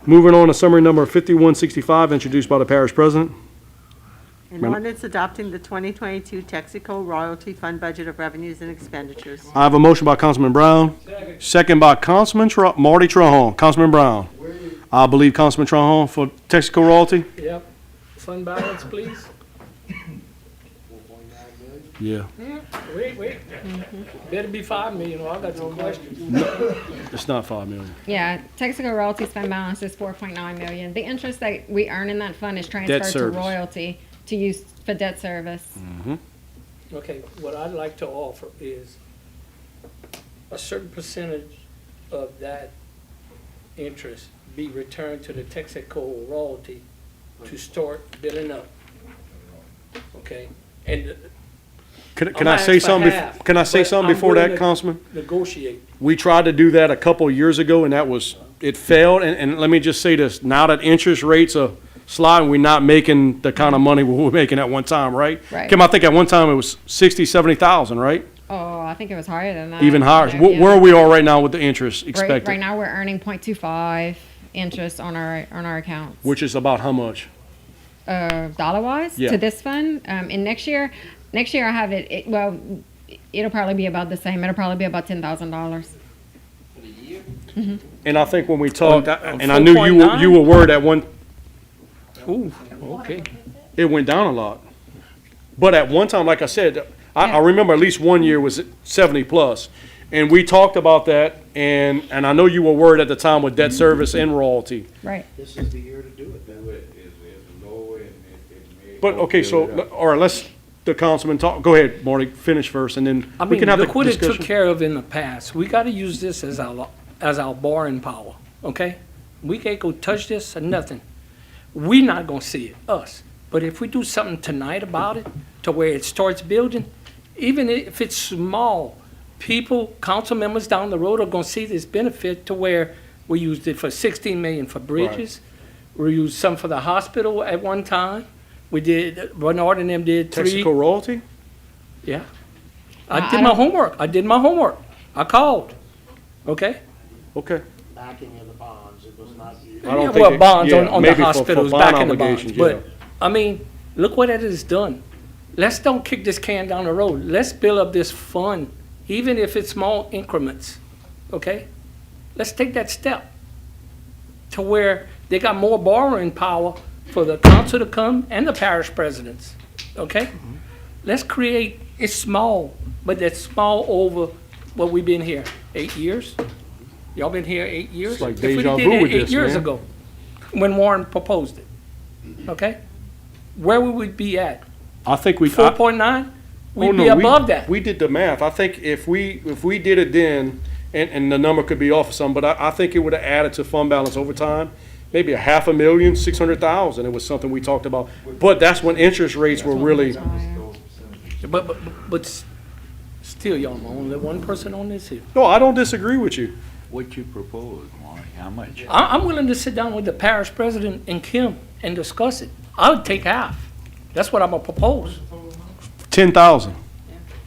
Moving on to summary number 5165, introduced by the parish president. An Madam- ordinance adopting the 2022 Texaco Royalty Fund budget of revenues and expenditures. I have a motion by Councilman Brown. Second by Councilman Marty Trahal. Councilman Brown. I believe Councilman Trahal for Texaco royalty. Yep. Fund balance, please. Yeah. Wait. Better be 5 million, or I got some questions. It's not 5 million. Yeah, Texaco royalties fund balance is 4.9 million. The interest that we earn in that fund is transferred to service. royalty to use for debt service. Okay, what I'd like to offer is a certain percentage of that interest be returned to the Texaco royalty to start building up. Okay? And Can I say something? Can I say something before that, Councilman? Negotiate. We tried to do that a couple of years ago, and it failed. And let me just say this: now that interest rates are sliding, we're not making the kind of money we were making at one time, right? Right. Kim, I think at one time it was 60, 70,000, right? Oh, I think it was higher than that. Even higher. Yeah, Where are we all right now with the interest expected? Right now, we're earning 0.25 interest on our accounts. Which is about how much? Dollar-wise Yeah. to this fund. And next year I have it it'll probably be about the same. It'll probably be about $10,000. And I think when we talked, and I 4.9? knew you were worried at one, Ooh, okay. it went down a lot. But at one time, like I said, I remember at least one year was 70 plus. And we talked about that, and I know you were worried at the time with debt service and royalty. Right. This is the year to do it. But, okay, so, all right, let's, the councilman talk, go ahead, Marty, finish first, and then I we mean, can have the look what it took discussion. care of in the past. We gotta use this as our borrowing power, okay? We can't go touch this or nothing. We not gonna see it, us. But if we do something tonight about it, to where it starts building, even if it's small, people, council members down the road are gonna see this benefit to where we used it for 16 million for bridges. We used some for the hospital at one time. We did, Bernard and them did 3. Texaco royalty? Yeah. I did my homework. I called. Okay? Okay. Backing of the bonds, it was not. I don't Yeah, think well, it- bonds yeah, on the maybe for hospitals, bond back in the bonds. obligations, But, I mean, look what it has done. Let's don't kick this can down the road. Let's build up this fund, even if it's small increments, okay? Let's take that step to where they got more borrowing power for the council to come and the parish presidents, okay? Let's create, it's small, but that's small over what we've been here, 8 years? Y'all been here 8 years? It's like If we deja did vu it with 8 this, years man. ago, when Warren proposed it, okay? Where would we be at? I think we. 4.9? We'd Oh, be no, above that. We did the math. I think if we did it then, and the number could be off some, but I think it would have added to fund balance over time, maybe $500,000, 600,000. It was something we talked about. But that's when interest rates were really, But still, y'all, I'm only one person on this here. no, I don't disagree with you. What you propose, Marty, how much? I'm willing to sit down with the parish president and Kim and discuss it. I would take half. That's what I'm gonna propose. 10,000.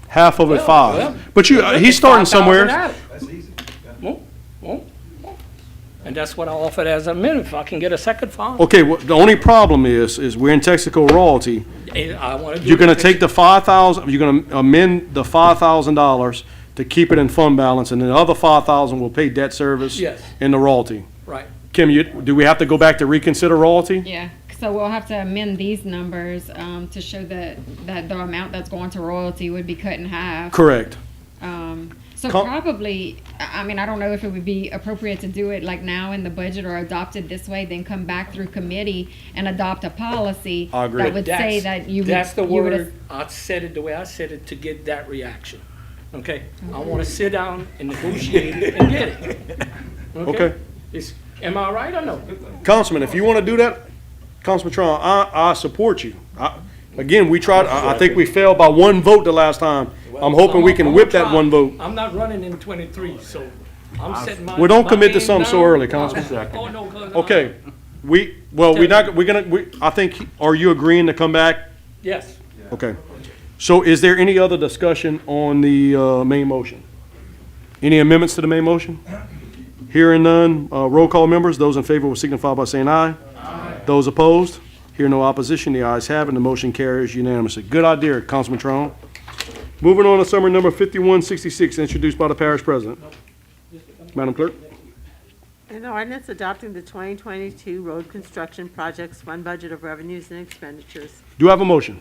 Half of it, Well, 5. well, But he's starting 5,000 somewhere. out of it. Well, and that's what I offered as a minute, if I can get a second fund. Okay, well, the only problem is we're in Texaco royalty. And I wanna do You're gonna this- take the 5,000, you're gonna amend the $5,000 to keep it in fund balance, and then the other 5,000 will pay debt service. Yes. And the royalty. Right. Kim, do we have to go back to reconsider royalty? Yeah, so we'll have to amend these numbers to show that the amount that's going to royalty would be cut in half. Correct. So probably, I mean, I don't know if it would be appropriate to do it like now in the budget or adopt it this way, then come back through committee and adopt a policy I agree. that would say that you would. That's the you would- word, I said it the way I said it to get that reaction, okay? I wanna sit down and negotiate it and get it. Okay. Am I right or no? Councilman, if you wanna do that, Councilman Tron, I support you. Again, we tried, I think we failed by 1 vote the last time. I'm hoping we can whip that 1 vote. I'm not running in 23, so I'm setting my. Well, don't my commit to hand something so down. early, Councilman. Oh, no, 'cause Okay, I think, are you agreeing to come back? Yes. Okay. So is there any other discussion on the main motion? Any amendments to the main motion? Hearing none, roll call members, those in favor will signify by saying aye. Aye. Those opposed? Hear no opposition, the ayes have it, and the motion carries unanimously. Good idea, Councilman Tron. Moving on to summary number 5166, introduced by the parish president. Madam Clerk? An ordinance adopting the 2022 road construction projects fund budget of revenues and expenditures. Do I have a motion?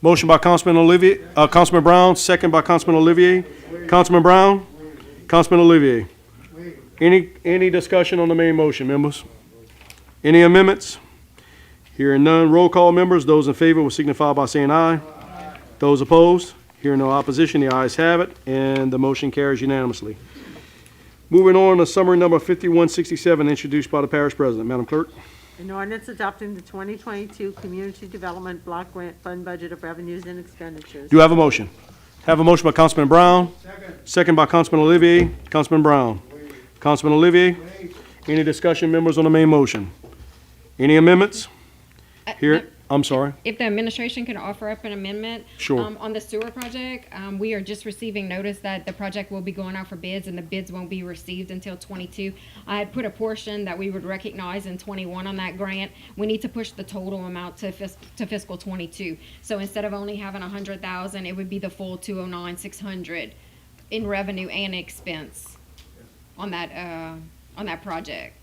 Motion by Councilman Brown, second by Councilman Olivier. Councilman Brown? Councilman Olivier? Any discussion on the main motion, members? Any amendments? Hearing none, roll call members, those in favor will signify by saying aye. Those opposed? Hearing no opposition, the ayes have it, and the motion carries unanimously. Moving on to summary number 5167, introduced by the parish president. Madam Clerk? An ordinance adopting the 2022 community development block grant fund budget of revenues and expenditures. Do I have a motion? Have a motion by Councilman Brown. Second by Councilman Olivier. Councilman Brown. Councilman Olivier. Any discussion, members, on the main motion? Any amendments? Here. I'm sorry. If the administration can offer up an amendment. Sure. On the sewer project, we are just receiving notice that the project will be going out for bids and the bids won't be received until 22. I had put a portion that we would recognize in 21 on that grant. We need to push the total amount to fiscal 22. So instead of only having 100,000, it would be the full 209,600 in revenue and expense on that project.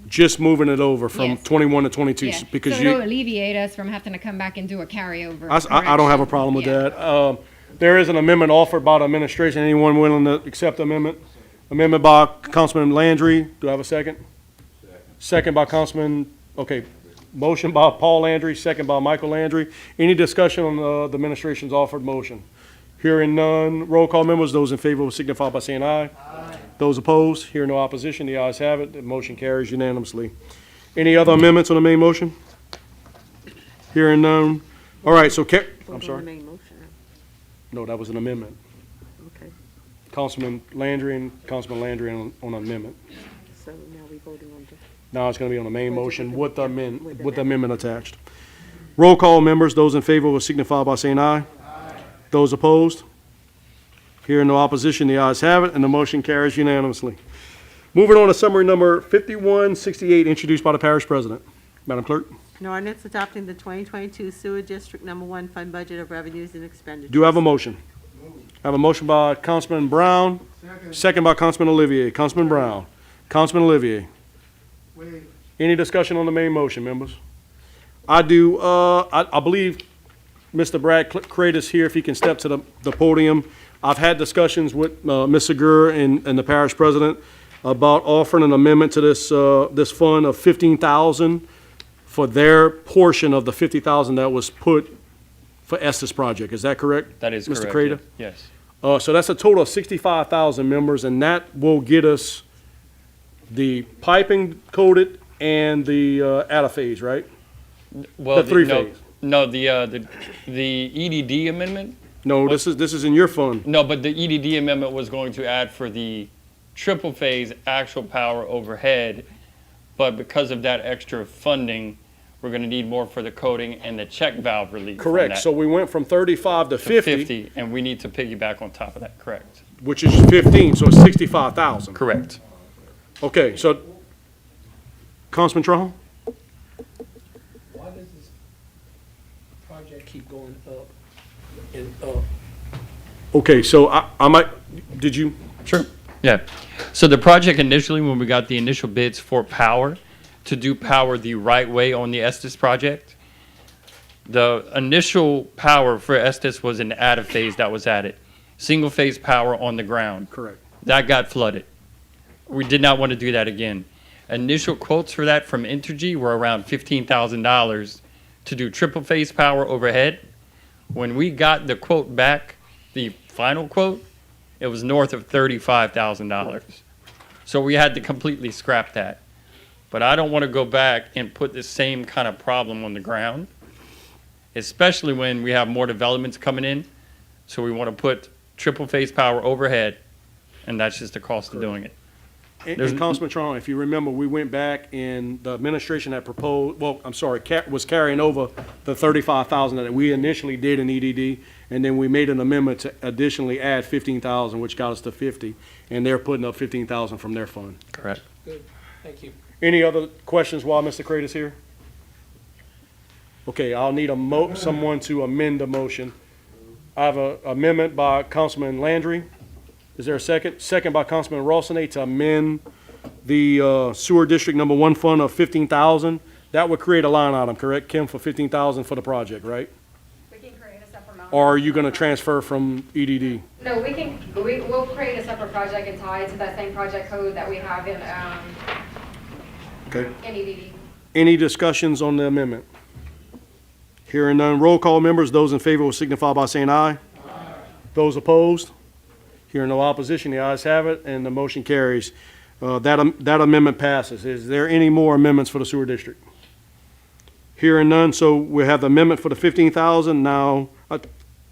Just moving it over from Yes. 21 to 22 Yeah. because so you. it'll alleviate us from having to come back and do a carryover. I don't have a problem with Yeah. that. There is an amendment offered by the administration. Anyone willing to accept the amendment? Amendment by Councilman Landry. Do I have a second? Second by Councilman, okay. Motion by Paul Landry, second by Michael Landry. Any discussion on the administration's offered motion? Hearing none. Roll call members. Those in favor will signify by saying aye. Aye. Those opposed, hear no opposition. The ayes have it. The motion carries unanimously. Any other amendments on the main motion? Hearing none. All right, so I'm sorry. No, that was an amendment. Okay, Councilman Landry and Councilman Landry on an amendment. so now we're voting on the. Now it's going to be on the main motion with the amendment attached. Roll call members. Those in favor will signify by saying aye. Aye. Those opposed? Hearing no opposition, the ayes have it, and the motion carries unanimously. Moving on to summary number 5168, introduced by the parish president. Madam Clerk. An ordinance adopting the 2022 Sewer District Number 1 Fund Budget of Revenues and Expenditures. Do I have a motion? I have a motion by Councilman Brown, second by Councilman Olivier. Councilman Brown, Councilman Olivier. Any discussion on the main motion, members? I do. I believe Mr. Brad Crate is here if he can step to the podium. I've had discussions with Ms. Segur and the parish president about offering an amendment to this fund of $15,000 for their portion of the $50,000 that was put for Estes project. Is that correct? That is correct. Mr. Crater? Yes. So that's a total of 65,000 members, and that will get us the piping coated and the phase, right? Well, the three-phase. No, the EDD amendment. No, this is in your fund. No, but the EDD amendment was going to add for the triple phase actual power overhead, but because of that extra funding, we're going to need more for the coating and the check valve relief. Correct. So we went from 35 to 50. And we need to piggyback on top of that. Correct. Which is 15, so it's 65,000. Correct. Okay, so Councilman Trahan? Why does this project keep going up and up? Okay, so I might, did you? Sure. Yeah. So the project initially, when we got the initial bids for power, to do power the right way on the Estes project, the initial power for Estes was an added phase that was added. Single phase power on the ground. Correct. That got flooded. We did not want to do that again. Initial quotes for that from Entergy were around $15,000 to do triple phase power overhead. When we got the quote back, the final quote, it was north of $35,000. So we had to completely scrap that. But I don't want to go back and put the same kind of problem on the ground, especially when we have more developments coming in. So we want to put triple phase power overhead, and that's just the cost of doing it. And Councilman Trahan, if you remember, we went back and the administration had proposed, was carrying over the 35,000 that we initially did in EDD, and then we made an amendment to additionally add 15,000, which got us to 50, and they're putting up 15,000 from their fund. Correct. Good, thank you. Any other questions while Mr. Crate is here? Okay, I'll need someone to amend the motion. I have an amendment by Councilman Landry. Is there a second? Second by Councilman Rawsonay to amend the sewer district number 1 fund of 15,000. That would create a line item, correct, Kim, for 15,000 for the project, right? We can create a separate amount. Or are you going to transfer from EDD? No, we'll create a separate project and tie it to that same project code that we have in Okay. EDD. Any discussions on the amendment? Hearing none. Roll call members. Those in favor will signify by saying aye. Aye. Those opposed? Hearing no opposition, the ayes have it, and the motion carries. That amendment passes. Is there any more amendments for the sewer district? Hearing none, so we have the amendment for the 15,000 now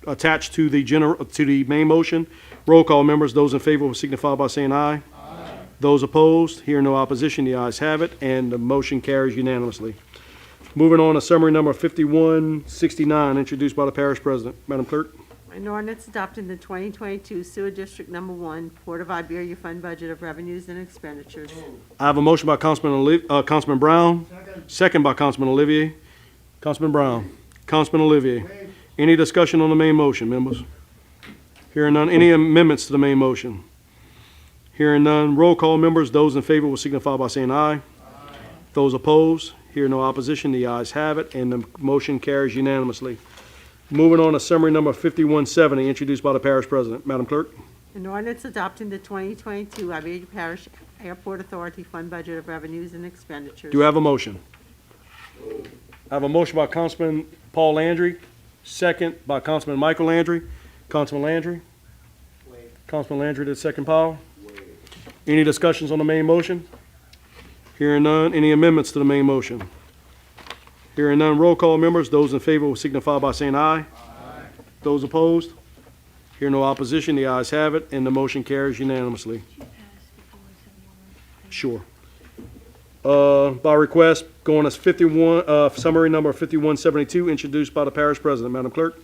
attached to the main motion. Roll call members. Those in favor will signify by saying aye. Aye. Those opposed? Hearing no opposition, the ayes have it, and the motion carries unanimously. Moving on to summary number 5169, introduced by the parish president. Madam Clerk? An ordinance adopting the 2022 Sewer District Number 1 Port of Iberia Fund Budget of Revenues and Expenditures. I have a motion by Councilman Brown, second by Councilman Olivier. Councilman Brown, Councilman Olivier. Any discussion on the main motion, members? Hearing none. Any amendments to the main motion? Hearing none. Roll call, members. Those in favor will signify by saying aye. Those opposed? Hear no opposition. The ayes have it, and the motion carries unanimously. Moving on to summary number 5170, introduced by the parish president. Madam Clerk? An ordinance adopting the 2022 Iberia Parish Airport Authority Fund Budget of Revenues and Expenditures. Do I have a motion? I have a motion by Councilman Paul Landry, second by Councilman Michael Landry. Councilman Landry? Councilman Landry did second, Paul? Any discussions on the main motion? Hearing none. Any amendments to the main motion? Hearing none. Roll call, members. Those in favor will signify by saying aye. Those opposed? Hear no opposition. The ayes have it, and the motion carries unanimously. Sure. By request, going as 51, summary number 5172, introduced by the parish president. Madam Clerk?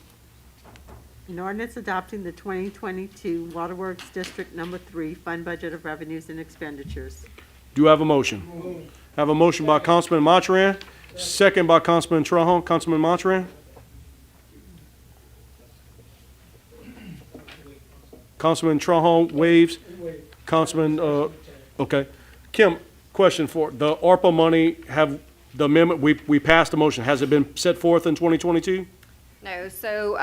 An ordinance adopting the 2022 Waterworks District Number 3 Fund Budget of Revenues and Expenditures. Do I have a motion? I have a motion by Councilman Montran, second by Councilman Trahan. Councilman Montran? Councilman Trahan waves. Councilman, okay. Kim, question for, the ARPA money, have the amendment, we passed the motion, has it been set forth in 2022? No, so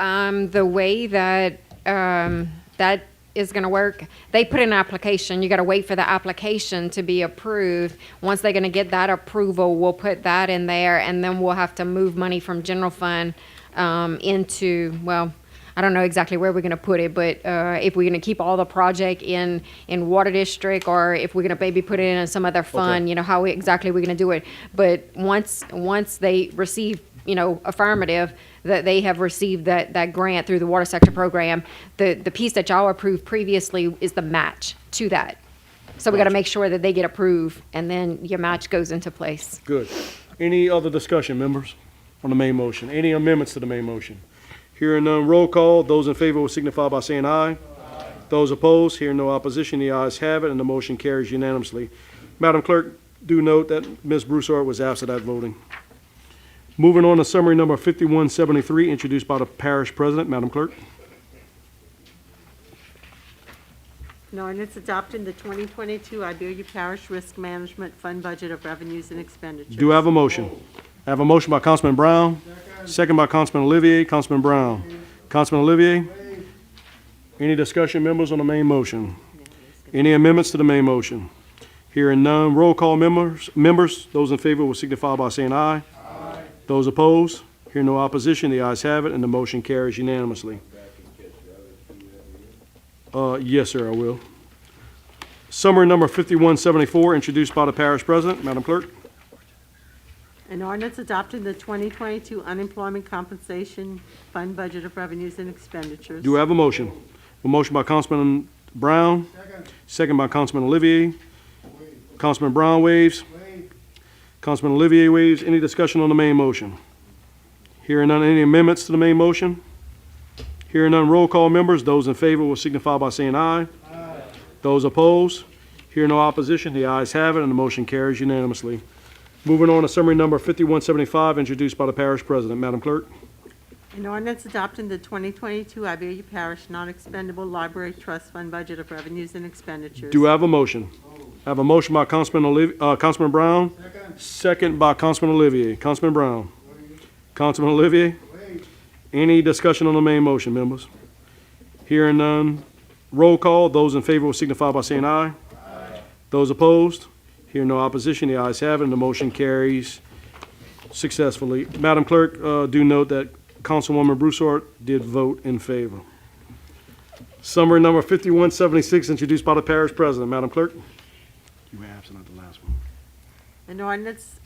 the way that that is going to work, they put in an application. You got to wait for the application to be approved. Once they're going to get that approval, we'll put that in there, and then we'll have to move money from general fund into, well, I don't know exactly where we're going to put it, but if we're going to keep all the project in water district, or if we're going to maybe put it in some other fund, Okay. you know, how exactly we're going to do it. But once they receive, you know, affirmative that they have received that grant through the water sector program, the piece that y'all approved previously is the match to that. So we got to make sure that they get approved, and then your match goes into place. Good. Any other discussion, members, on the main motion? Any amendments to the main motion? Hearing none, roll call. Those in favor will signify by saying aye. Those opposed, hearing no opposition, the ayes have it, and the motion carries unanimously. Madam Clerk, do note that Ms. Broussard was absent at voting. Moving on to summary number 5173, introduced by the parish president. Madam Clerk? An ordinance adopting the 2022 Iberia Parish Risk Management Fund Budget of Revenues and Expenditures. Do I have a motion? I have a motion by Councilman Brown, second by Councilman Olivier. Councilman Brown. Councilman Olivier? Any discussion, members, on the main motion? Any amendments to the main motion? Hearing none, roll call, members. Those in favor will signify by saying aye. Those opposed? Hear no opposition, the ayes have it, and the motion carries unanimously. Yes, sir, I will. Summary number 5174, introduced by the parish president. Madam Clerk? An ordinance adopting the 2022 Unemployment Compensation Fund Budget of Revenues and Expenditures. Do I have a motion? A motion by Councilman Brown, second by Councilman Olivier. Councilman Brown waves. Councilman Olivier waves. Any discussion on the main motion? Hearing none, any amendments to the main motion? Hearing none, roll call, members. Those in favor will signify by saying aye. Those opposed? Hear no opposition, the ayes have it, and the motion carries unanimously. Moving on to summary number 5175, introduced by the parish president. Madam Clerk? An ordinance adopting the 2022 Iberia Parish Non-Expendable Library Trust Fund Budget of Revenues and Expenditures. Do I have a motion? I have a motion by Councilman Brown, second by Councilman Olivier. Councilman Brown. Councilman Olivier. Any discussion on the main motion, members? Hearing none. Roll call. Those in favor will signify by saying aye. Those opposed? Hear no opposition. The ayes have it, and the motion carries successfully. Madam Clerk, do note that Councilwoman Broussard did vote in favor. Summary number 5176, introduced by the parish president. Madam Clerk? You were absent at the last one. An ordinance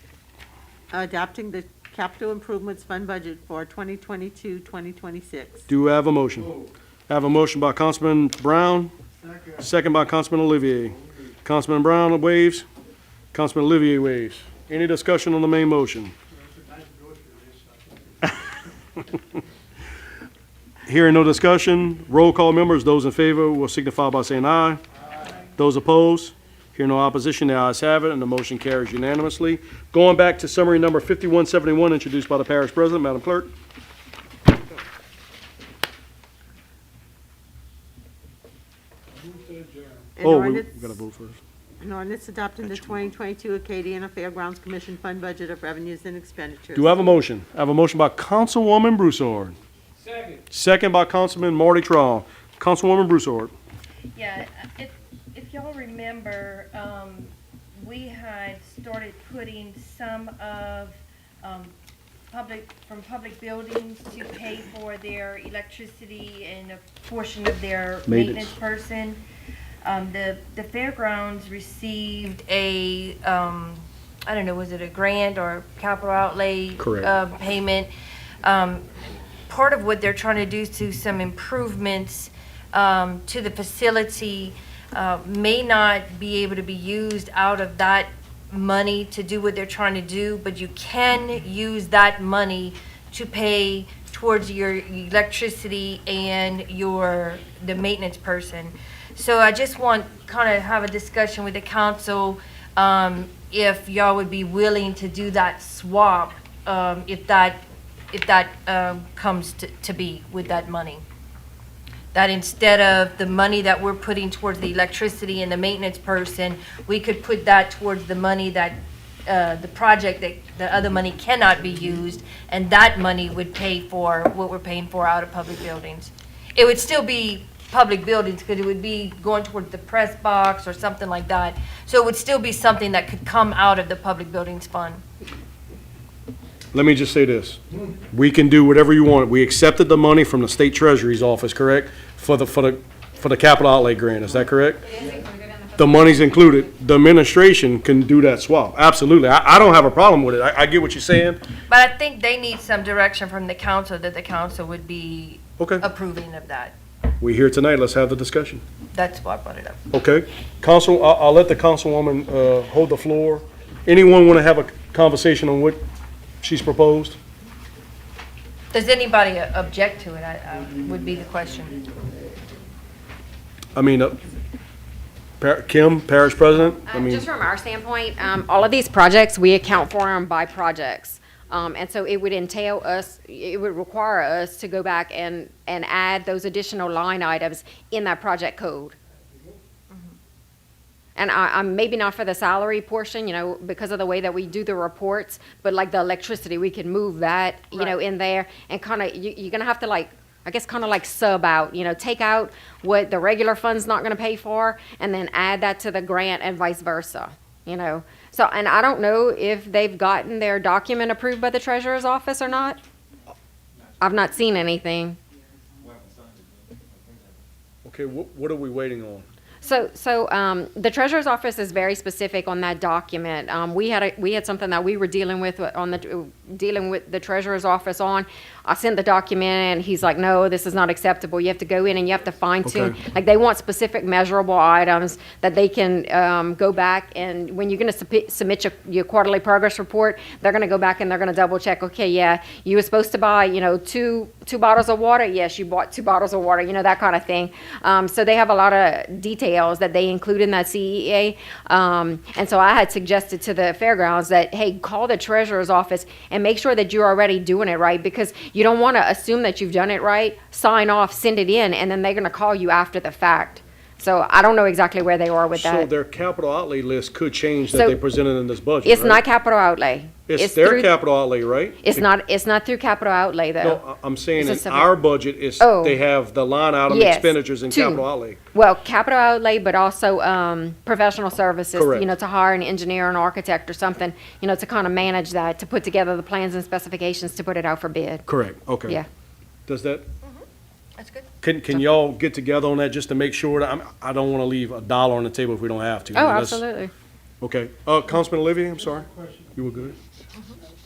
adopting the Capital Improvements Fund Budget for 2022-2026. Do I have a motion? I have a motion by Councilman Brown, second by Councilman Olivier. Councilman Brown waves. Councilman Olivier waves. Any discussion on the main motion? Hearing no discussion, roll call members, those in favor will signify by saying aye. Those opposed, hear no opposition, the ayes have it, and the motion carries unanimously. Going back to summary number 5171, introduced by the parish president, Madam Clerk. An Oh, we ordinance- gotta vote first. An ordinance adopting the 2022 Acadiana Fairgrounds Commission Fund Budget of Revenues and Expenditures. Do I have a motion? I have a motion by Councilwoman Broussard. Second by Councilman Marty Trall. Councilwoman Broussard. Yeah, if y'all remember, we had started putting some of, from public buildings to pay for their electricity and a portion of their maintenance person. The fairgrounds received a, I don't know, was it a grant or capital outlay? Correct. Payment. Part of what they're trying to do is do some improvements to the facility, may not be able to be used out of that money to do what they're trying to do, but you can use that money to pay towards your electricity and the maintenance person. So I just want kind of have a discussion with the council, if y'all would be willing to do that swap, if that comes to be with that money. That instead of the money that we're putting towards the electricity and the maintenance person, we could put that towards the money that, the project that the other money cannot be used, and that money would pay for what we're paying for out of public buildings. It would still be public buildings, because it would be going towards the press box or something like that. So it would still be something that could come out of the public buildings fund. Let me just say this. We can do whatever you want. We accepted the money from the state treasury's office, correct? For the capital outlay grant, is that correct? The money's included. The administration can do that swap. Absolutely. I don't have a problem with it. I get what you're saying. But I think they need some direction from the council that the council would be Okay. approving of that. We're here tonight. Let's have the discussion. That's why I brought it up. Okay. Council, I'll let the councilwoman, hold the floor. Anyone want to have a conversation on what she's proposed? Does anybody object to it? Would be the question. I mean, Kim, parish president? I mean, Just from our standpoint, all of these projects, we account for them by projects. And so it would entail us, it would require us to go back and add those additional line items in that project code. And I'm maybe not for the salary portion, because of the way that we do the reports, but like the electricity, we can move that, in there and kind of, you're gonna have to kind of like sub out, take out what the regular fund's not gonna pay for and then add that to the grant and vice versa, So, and I don't know if they've gotten their document approved by the treasurer's office or not. I've not seen anything. okay, what are we waiting on? So the treasurer's office is very specific on that document. We had something that we were dealing with the treasurer's office on. I sent the document and he's like, no, this is not acceptable. You have to go in and you have to fine tune. Okay. Like they want specific measurable items that they can go back and when you're going to submit your quarterly progress report, they're going to go back and they're going to double check. Okay, yeah, you were supposed to buy two bottles of water. Yes, you bought 2 bottles of water. That kind of thing. So they have a lot of details that they include in that CEA. And so I had suggested to the fairgrounds that, hey, call the treasurer's office and make sure that you're already doing it right, because you don't want to assume that you've done it right, sign off, send it in, and then they're going to call you after the fact. So I don't know exactly where they are with So that. their capital outlay list could change that So they presented in this budget, It's right? not capital outlay. It's their through- capital outlay, right? It's not through capital outlay, though. No, I'm saying It's a in separate- our budget, is Oh. they have the line item Yes, expenditures in 2. capital outlay. Well, capital outlay, but also professional services, Correct. to hire an engineer, an architect or something, to kind of manage that, to put together the plans and specifications to put it out for bid. Correct, okay. Yeah. Does that, That's good. can y'all get together on that just to make sure that, I don't want to leave $1 on the table if we don't have to. Oh, I mean, that's- absolutely. Okay, Councilman Olivier, I'm sorry. You were good?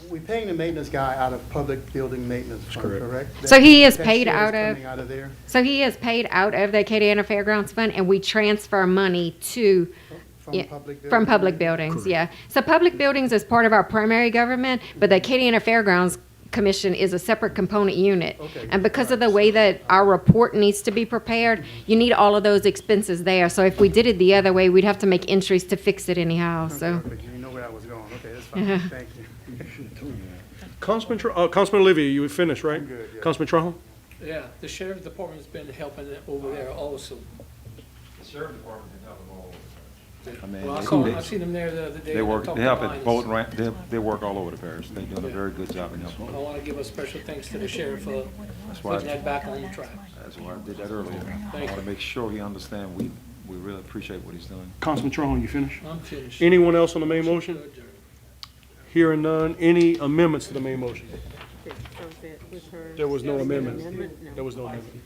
We're paying the maintenance guy out of public building maintenance fund, correct? So he is That paid share is out of, coming out of there? so he is paid out of the Acadiana Fairgrounds Fund, and we transfer money to, from public buildings, yeah. So public buildings is part of our primary government, but the Acadiana Fairgrounds commission is a separate component unit. And because of the way that our report needs to be prepared, you need all of those expenses there. So if we did it the other way, we'd have to make entries to fix it anyhow, so. You know where I was going. Okay, that's fine. Thank you. Councilman Olivia, you finished, right? I'm good, yeah. Councilman Trahan? Yeah, the sheriff's department's been helping over there also. The sheriff department can help them all over. I mean, Well, I seen them there the other day. they and I work, talked they to help at Linus. boat ramp, they work all over the parish. They're doing a very good job in helping. I want to give a special thanks to the sheriff for That's why, putting that back on the track. that's why I did that earlier. I want to make sure he understands we really appreciate what he's doing. Councilman Trahan, you finished? I'm finished. Anyone else on the main motion? Hearing none. Any amendments to the main motion? There was no amendment. There was no amendment.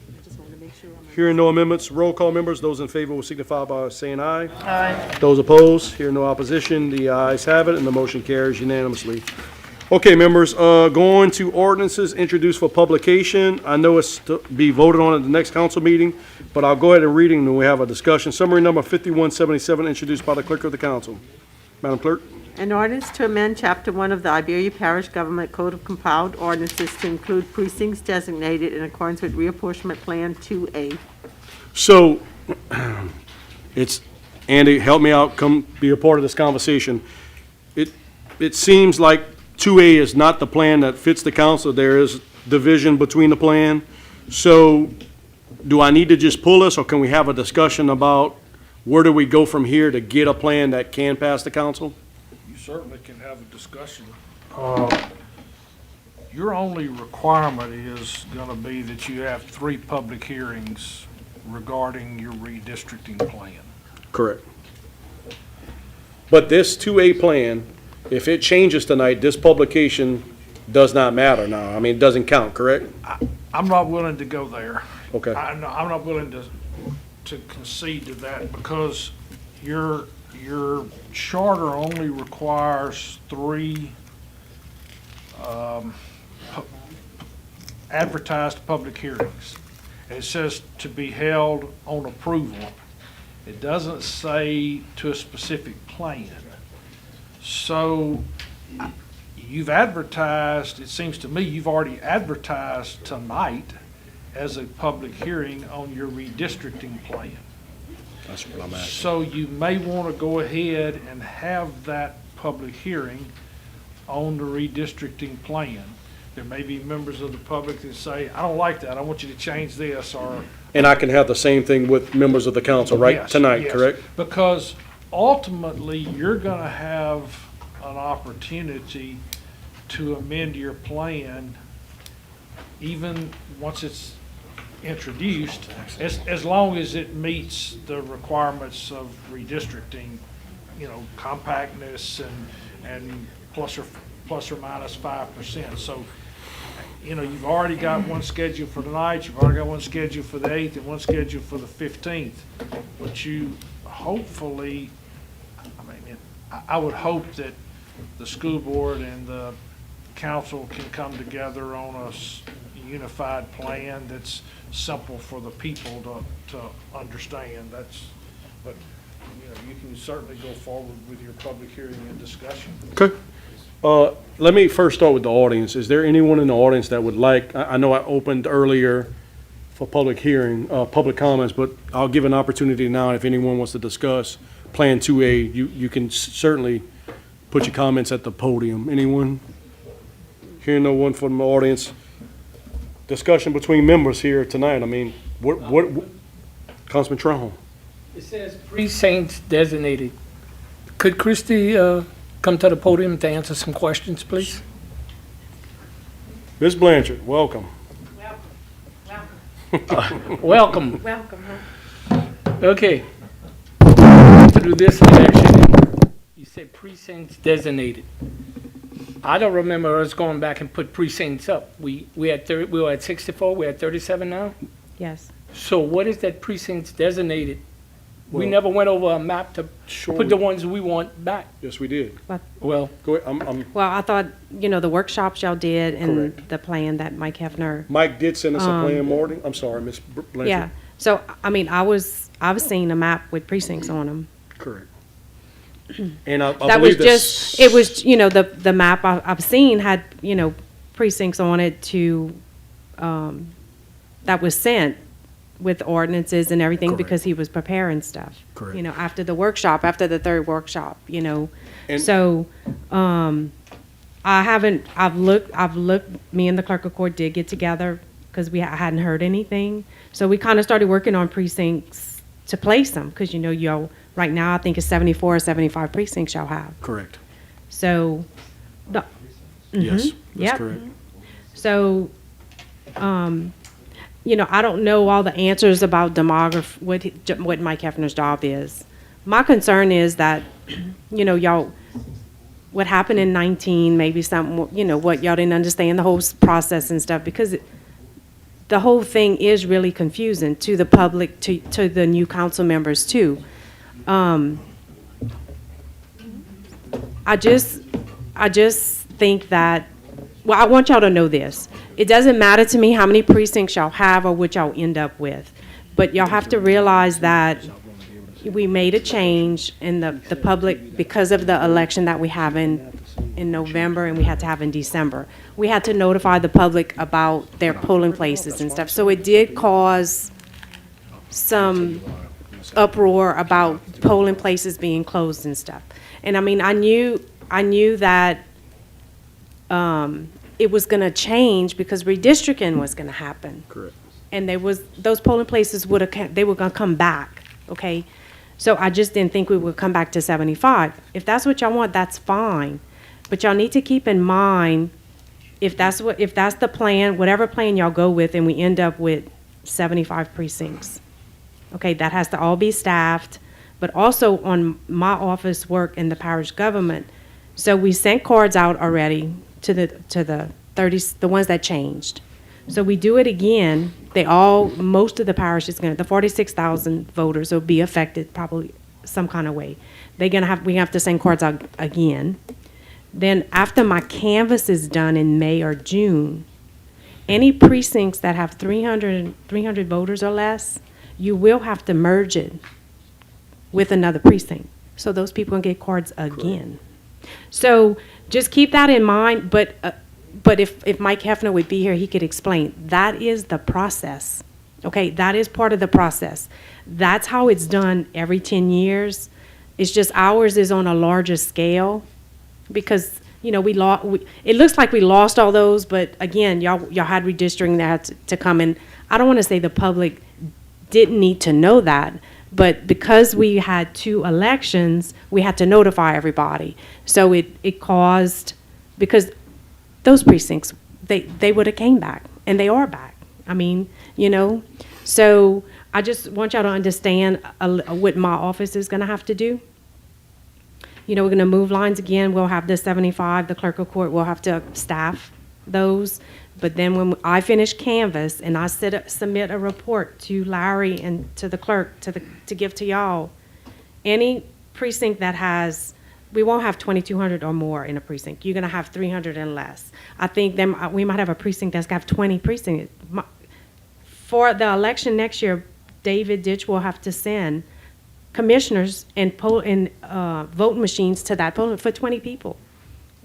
Hearing no amendments, roll call members, those in favor will signify by saying aye. Aye. Those opposed, hearing no opposition, the ayes have it, and the motion carries unanimously. Okay, members, going to ordinances introduced for publication. I know it's to be voted on at the next council meeting, but I'll go ahead and read it, and then we have a discussion. Summary number 5177, introduced by the clerk of the council. Madam Clerk? An ordinance to amend Chapter 1 of the Iberia Parish Government Code of Compiled Ordinances to include precincts designated in accordance with Reapportionment Plan 2A. So, it's, Andy, help me out, come be a part of this conversation. It seems like 2A is not the plan that fits the council. There is division between the plan. So, do I need to just pull this, or can we have a discussion about where do we go from here to get a plan that can pass the council? You certainly can have a discussion. Your only requirement is gonna be that you have 3 public hearings regarding your redistricting plan. Correct. But this 2A plan, if it changes tonight, this publication does not matter now. I mean, it doesn't count, correct? I'm not willing to go there. Okay. I'm not willing to concede to that because your charter only requires 3 advertised public hearings. It says to be held on approval. It doesn't say to a specific plan. So you've advertised, it seems to me, you've already advertised tonight as a public hearing on your redistricting plan. That's what I'm asking. So you may want to go ahead and have that public hearing on the redistricting plan. There may be members of the public that say, I don't like that, I want you to change this, or. And I can have the same thing with members of the council, right, Yes, tonight, yes. correct? Because ultimately, you're going to have an opportunity to amend your plan even once it's introduced, as long as it meets the requirements of redistricting, you know, compactness and plus or minus 5%. So, you know, you've already got one scheduled for tonight, you've already got one scheduled for the 8th, and one scheduled for the 15th. But you hopefully, I would hope that the school board and the council can come together on a unified plan that's simple for the people to understand. But, you know, you can certainly go forward with your public hearing and discussion. Okay. Let me first start with the audience. Is there anyone in the audience that would like, I know I opened earlier for public hearing, public comments, but I'll give an opportunity now if anyone wants to discuss Plan 2A. You can certainly put your comments at the podium. Anyone? Hearing no one from the audience. Discussion between members here tonight. I mean, what Councilman Trahan? It says precincts designated. Could Christie come to the podium to answer some questions, please? Ms. Blanchard, welcome. Welcome. Welcome. Okay. To do this election, you said precincts designated. I don't remember us going back and put precincts up. We were at 64, we're at 37 now? Yes. So what is that precincts designated? We Well- never went over a map to Sure put the ones we want back. Yes, we did. Well, Go ahead. Well, I thought, the workshops y'all did and Correct. the plan that Mike Hefner. Mike did send us a plan, Morty. I'm sorry, Ms. Blanchard. Yeah. So, I was seeing a map with precincts on them. Correct. And I That was believe just, it was, the map I've seen had, precincts on it to, that was sent with ordinances and everything because he was preparing stuff. Correct. You know, after the workshop, after the third workshop, you know. And- So, I've looked, me and the clerk of court did get together because I hadn't heard anything. So we kind of started working on precincts to place them because, you know, right now I think it's 74 or 75 precincts y'all have. Correct. So, Yes, Mhm. that's Yep. correct. So, you know, I don't know all the answers about demography, what Mike Hefner's job is. My concern is that, you know, y'all, what happened in 19, maybe something, you know, what y'all didn't understand the whole process and stuff, because the whole thing is really confusing to the public, to the new council members too. I just think that, well, I want y'all to know this. It doesn't matter to me how many precincts y'all have or what y'all end up with. But y'all have to realize that we made a change in the public because of the election that we have in November and we had to have in December. We had to notify the public about their polling places and stuff. So it did cause some uproar about polling places being closed and stuff. And I mean, I knew that it was going to change because redistricting was going to happen. Correct. And those polling places they were going to come back, okay? So I just didn't think we would come back to 75. If that's what y'all want, that's fine. But y'all need to keep in mind, if that's the plan, whatever plan y'all go with, and we end up with 75 precincts, okay, that has to all be staffed, but also on my office work in the parish government. So we sent cards out already to the 30, the ones that changed. So we do it again. Most of the parishes, the 46,000 voters will be affected probably some kind of way. We have to send cards out again. Then after my canvas is done in May or June, any precincts that have 300 voters or less, you will have to merge it with another precinct. So those people can get cards again. So just keep that in mind, but if Mike Hefner would be here, he could explain. That is the process, okay? That is part of the process. That's how it's done every 10 years. It's just ours is on a larger scale because, you know, it looks like we lost all those, but again, y'all had redistricting that had to come in. I don't want to say the public didn't need to know that, but because we had 2 elections, we had to notify everybody. So it caused, because those precincts, they would have came back, and they are back. I mean, you know, so I just want y'all to understand what my office is going to have to do. You know, we're going to move lines again. We'll have the 75, the clerk of court will have to staff those. But then when I finish canvas and I submit a report to Larry and to the clerk to give to y'all, any precinct that has, we won't have 2,200 or more in a precinct. You're going to have 300 and less. I think we might have a precinct that's got 20 precincts. For the election next year, David Ditch will have to send commissioners and vote machines to that polling for 20 people.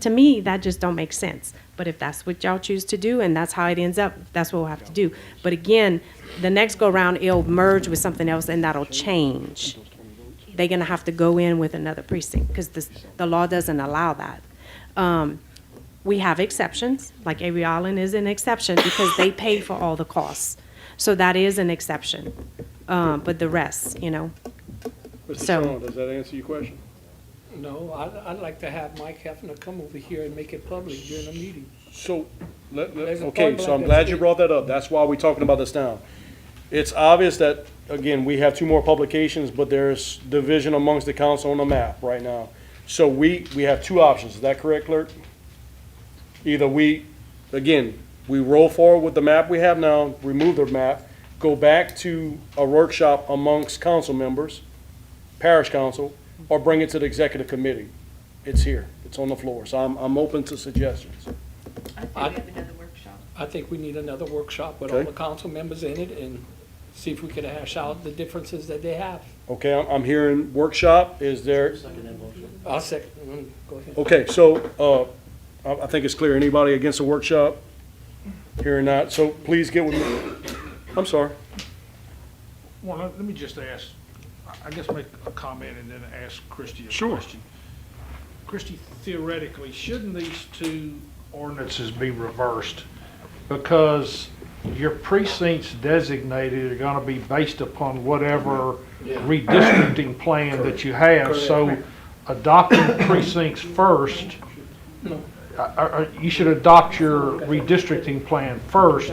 To me, that just don't make sense. But if that's what y'all choose to do and that's how it ends up, that's what we'll have to do. But again, the next go round, it'll merge with something else and that'll change. They're going to have to go in with another precinct because the law doesn't allow that. We have exceptions, like Avery Island is an exception because they pay for all the costs. So that is an exception. But the rest, you know. Mr. Shaw, does that answer your question? No, I'd like to have Mike Hefner come over here and make it public during a meeting. So, There's a okay, part so I'm like glad that. you brought that up. That's why we're talking about this now. It's obvious that, again, we have 2 more publications, but there's division amongst the council on the map right now. So we have 2 options. Is that correct, clerk? Either we roll forward with the map we have now, remove the map, go back to a workshop amongst council members, parish council, or bring it to the executive committee. It's here. It's on the floor. So I'm open to suggestions. I think we need another workshop with all the council members in it and see if we can hash out the differences that they have. Okay, I'm hearing workshop. Is there? I'll second. Go ahead. Okay, so I think it's clear. Anybody against the workshop? Hearing that, so please get with me. I'm sorry. Well, let me just ask, I guess make a comment and then ask Christie a Sure. question. Christie, theoretically, shouldn't these two ordinances be reversed? Because your precincts designated are gonna be based upon whatever redistricting plan that you have. So adopting precincts first, you should adopt your redistricting plan first,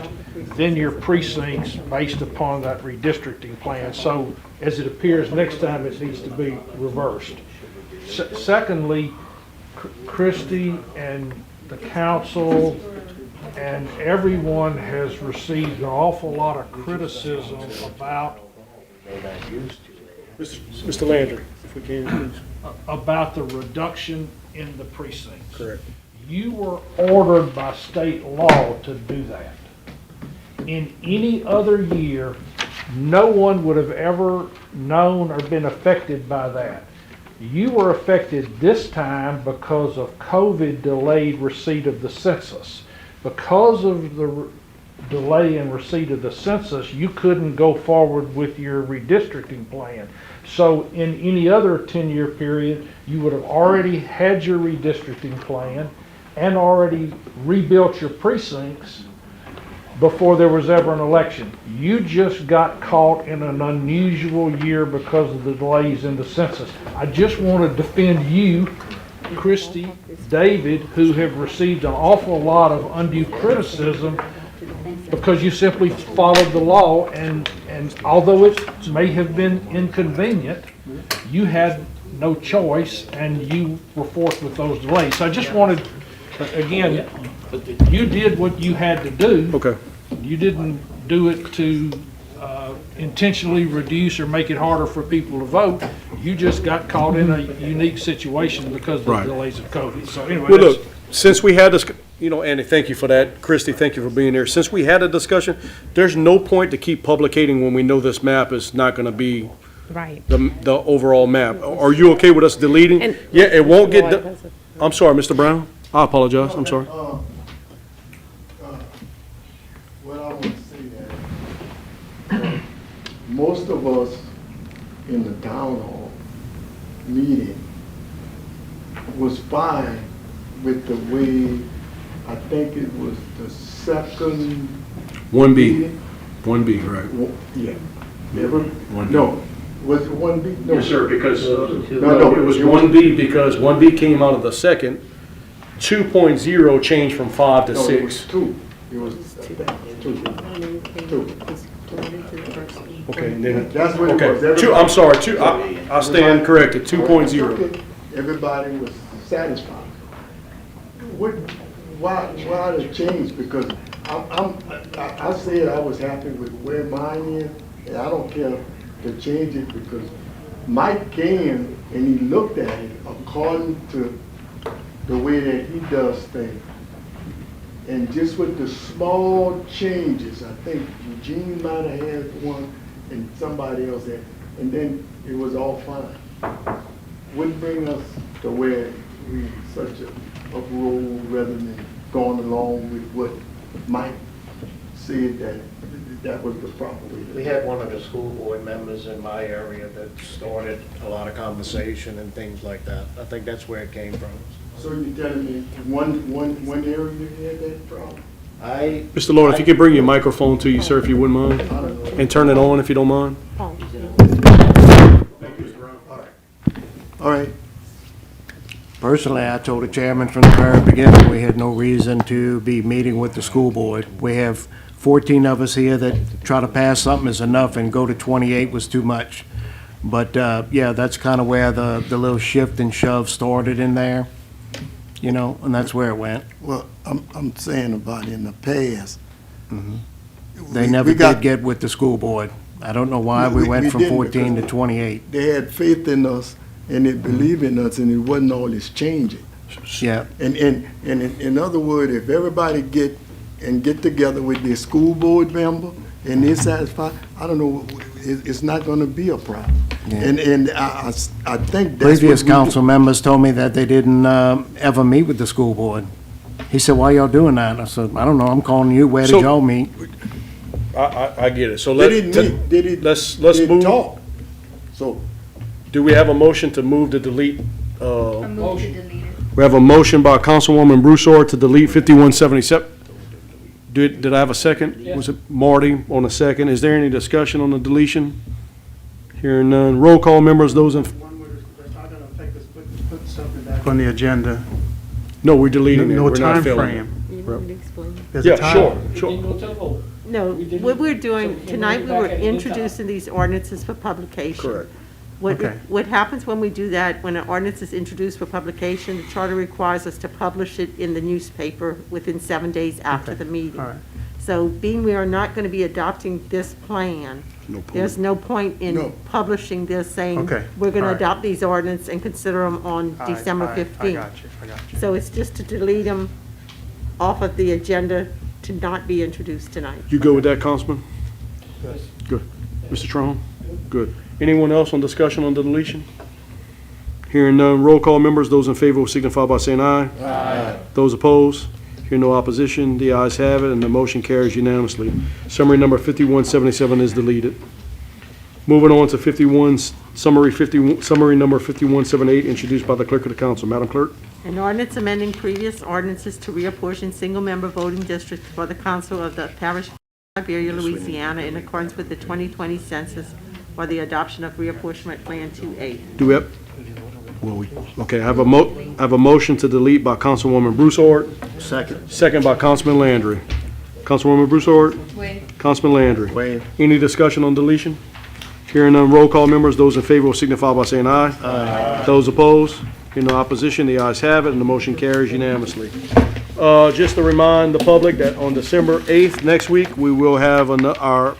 then your precincts based upon that redistricting plan. So as it appears next time, it needs to be reversed. Secondly, Christie and the council and everyone has received an awful lot of criticism about Mr. Landry, if we can, please. About the reduction in the precincts. Correct. You were ordered by state law to do that. In any other year, no one would have ever known or been affected by that. You were affected this time because of COVID delayed receipt of the census. Because of the delay in receipt of the census, you couldn't go forward with your redistricting plan. So in any other 10-year period, you would have already had your redistricting plan and already rebuilt your precincts before there was ever an election. You just got caught in an unusual year because of the delays in the census. I just want to defend you, Christie, David, who have received an awful lot of undue criticism because you simply followed the law, and although it may have been inconvenient, you had no choice and you were forced with those delays. So I just wanted, again, you did what you had to do. Okay. You didn't do it to intentionally reduce or make it harder for people to vote. You just got caught in a unique situation because of the Right. delays of COVID. So anyway, Well, that's- look, since we had this, Andy, thank you for that. Christie, thank you for being there. Since we had a discussion, there's no point to keep publicating when we know this map is not going to be Right. the overall map. Are you okay with us deleting? And- Yeah, it won't get, I'm sorry, Mr. Brown. I apologize. I'm sorry. What I want to say that, most of us in the town hall meeting was fine with the way, I think it was the second. 1B. meeting. 1B, right. Yeah. Every, 1B. no, was it 1B? No. Yes, sir, because, No, it was 1B because 1B came out of the second. 2.0 changed from 5 to No, it was 6. 2. It was 2. Okay, and then. That's what it was. Okay, two, I'm sorry, I stand corrected, 2.0. Okay. Everybody was satisfied. Why the change? Because I said I was happy with where mine is, and I don't care to change it because Mike came and he looked at it according to the way that he does things. And just with the small changes, I think Eugene might have had one and somebody else had, and then it was all fine. Wouldn't bring us to where we such a uproar rather than going along with what Mike said that was the proper way. We had one of the school board members in my area that started a lot of conversation and things like that. I think that's where it came from. So you're telling me one area you had that problem? Mr. Lord, if you could bring your microphone to you, sir, if you wouldn't mind, and turn it on if you don't mind. All right. Personally, I told the chairman from the very beginning, we had no reason to be meeting with the school board. We have 14 of us here that try to pass something is enough, and go to 28 was too much. But, yeah, that's kind of where the little shift and shove started in there, and that's where it went. Well, I'm saying about in the past. They never did get with the school board. I don't know why we went from didn't 14 to because 28. They had faith in us and they believed in us, and it wasn't all this changing. Yeah. And in other words, if everybody get together with their school board member and they're satisfied, I don't know, it's not gonna be a problem. Yeah. And I think that's Previous what we council members told me that they didn't ever meet with the school board. He said, why y'all doing that? I said, I don't know, I'm calling you, where So- did y'all meet? I get it. So They didn't meet, they didn't, let's they didn't move. talk. So, Do we have a motion to move to delete? Move to delete it. We have a motion by Councilwoman Broussard to delete 5177. Did I have a second? Was it Marty on a second? Is there any discussion on the deletion? Hearing none. Roll call, members, those in, One word, that's not gonna affect us, put something back on the agenda. no, we're deleting it. No We're not time filling it. frame. You want me to explain? There's a Yeah, time- sure. No, We didn't- what we're so doing, can tonight we we go were back at any time? introducing these ordinances for publication. Correct. Okay. What happens when we do that, when an ordinance is introduced for publication, the charter requires us to publish it in the newspaper within 7 days after the meeting. All right. So being we are not going to be adopting this plan, No point. there's no point in No. publishing this saying, Okay, we're going all to right. adopt these ordinance and consider them on All right, December all right, 15th. I got you. So it's just to delete them off of the agenda to not be introduced tonight. You go with that, Councilman? Good. Mr. Trone? Good. Anyone else on discussion on the deletion? Hearing none, roll call, members, those in favor will signify by saying aye. Aye. Those opposed? Hearing no opposition, the ayes have it, and the motion carries unanimously. Summary number 5177 is deleted. Moving on to summary number 5178, introduced by the clerk of the council. Madam Clerk? An ordinance amending previous ordinances to reapportion single-member voting districts for the council of the Parish of Iberia, Louisiana, in accordance with the 2020 census for the adoption of reapportionment Plan 2A. Do we have? Okay, I have a motion to delete by Councilwoman Broussard. Second. Second by Councilman Landry. Councilwoman Broussard? Wait. Councilman Landry? Wait. Any discussion on deletion? Hearing none, roll call, members, those in favor will signify by saying aye. Aye. Those opposed? Hearing no opposition, the ayes have it, and the motion carries unanimously. Just to remind the public that on December 8th, next week, we will have our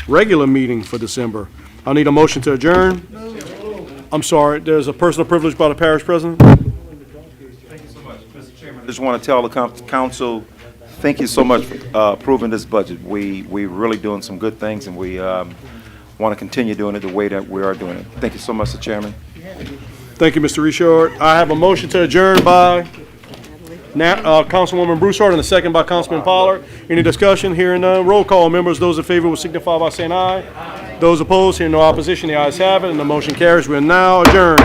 regular meeting for December. I'll need a motion to adjourn. I'm sorry, there's a personal privilege by the parish president. I just want to tell the council, thank you so much for approving this budget. We're really doing some good things, and we want to continue doing it the way that we are doing it. Thank you so much, Mr. Chairman. Thank you, Mr. Richard. I have a motion to adjourn by Councilwoman Broussard and a second by Councilman Pollard. Any discussion? Hearing none. Roll call, members. Those in favor will signify by saying aye. Those opposed, hearing no opposition, the ayes have it, and the motion carries. We are now adjourned.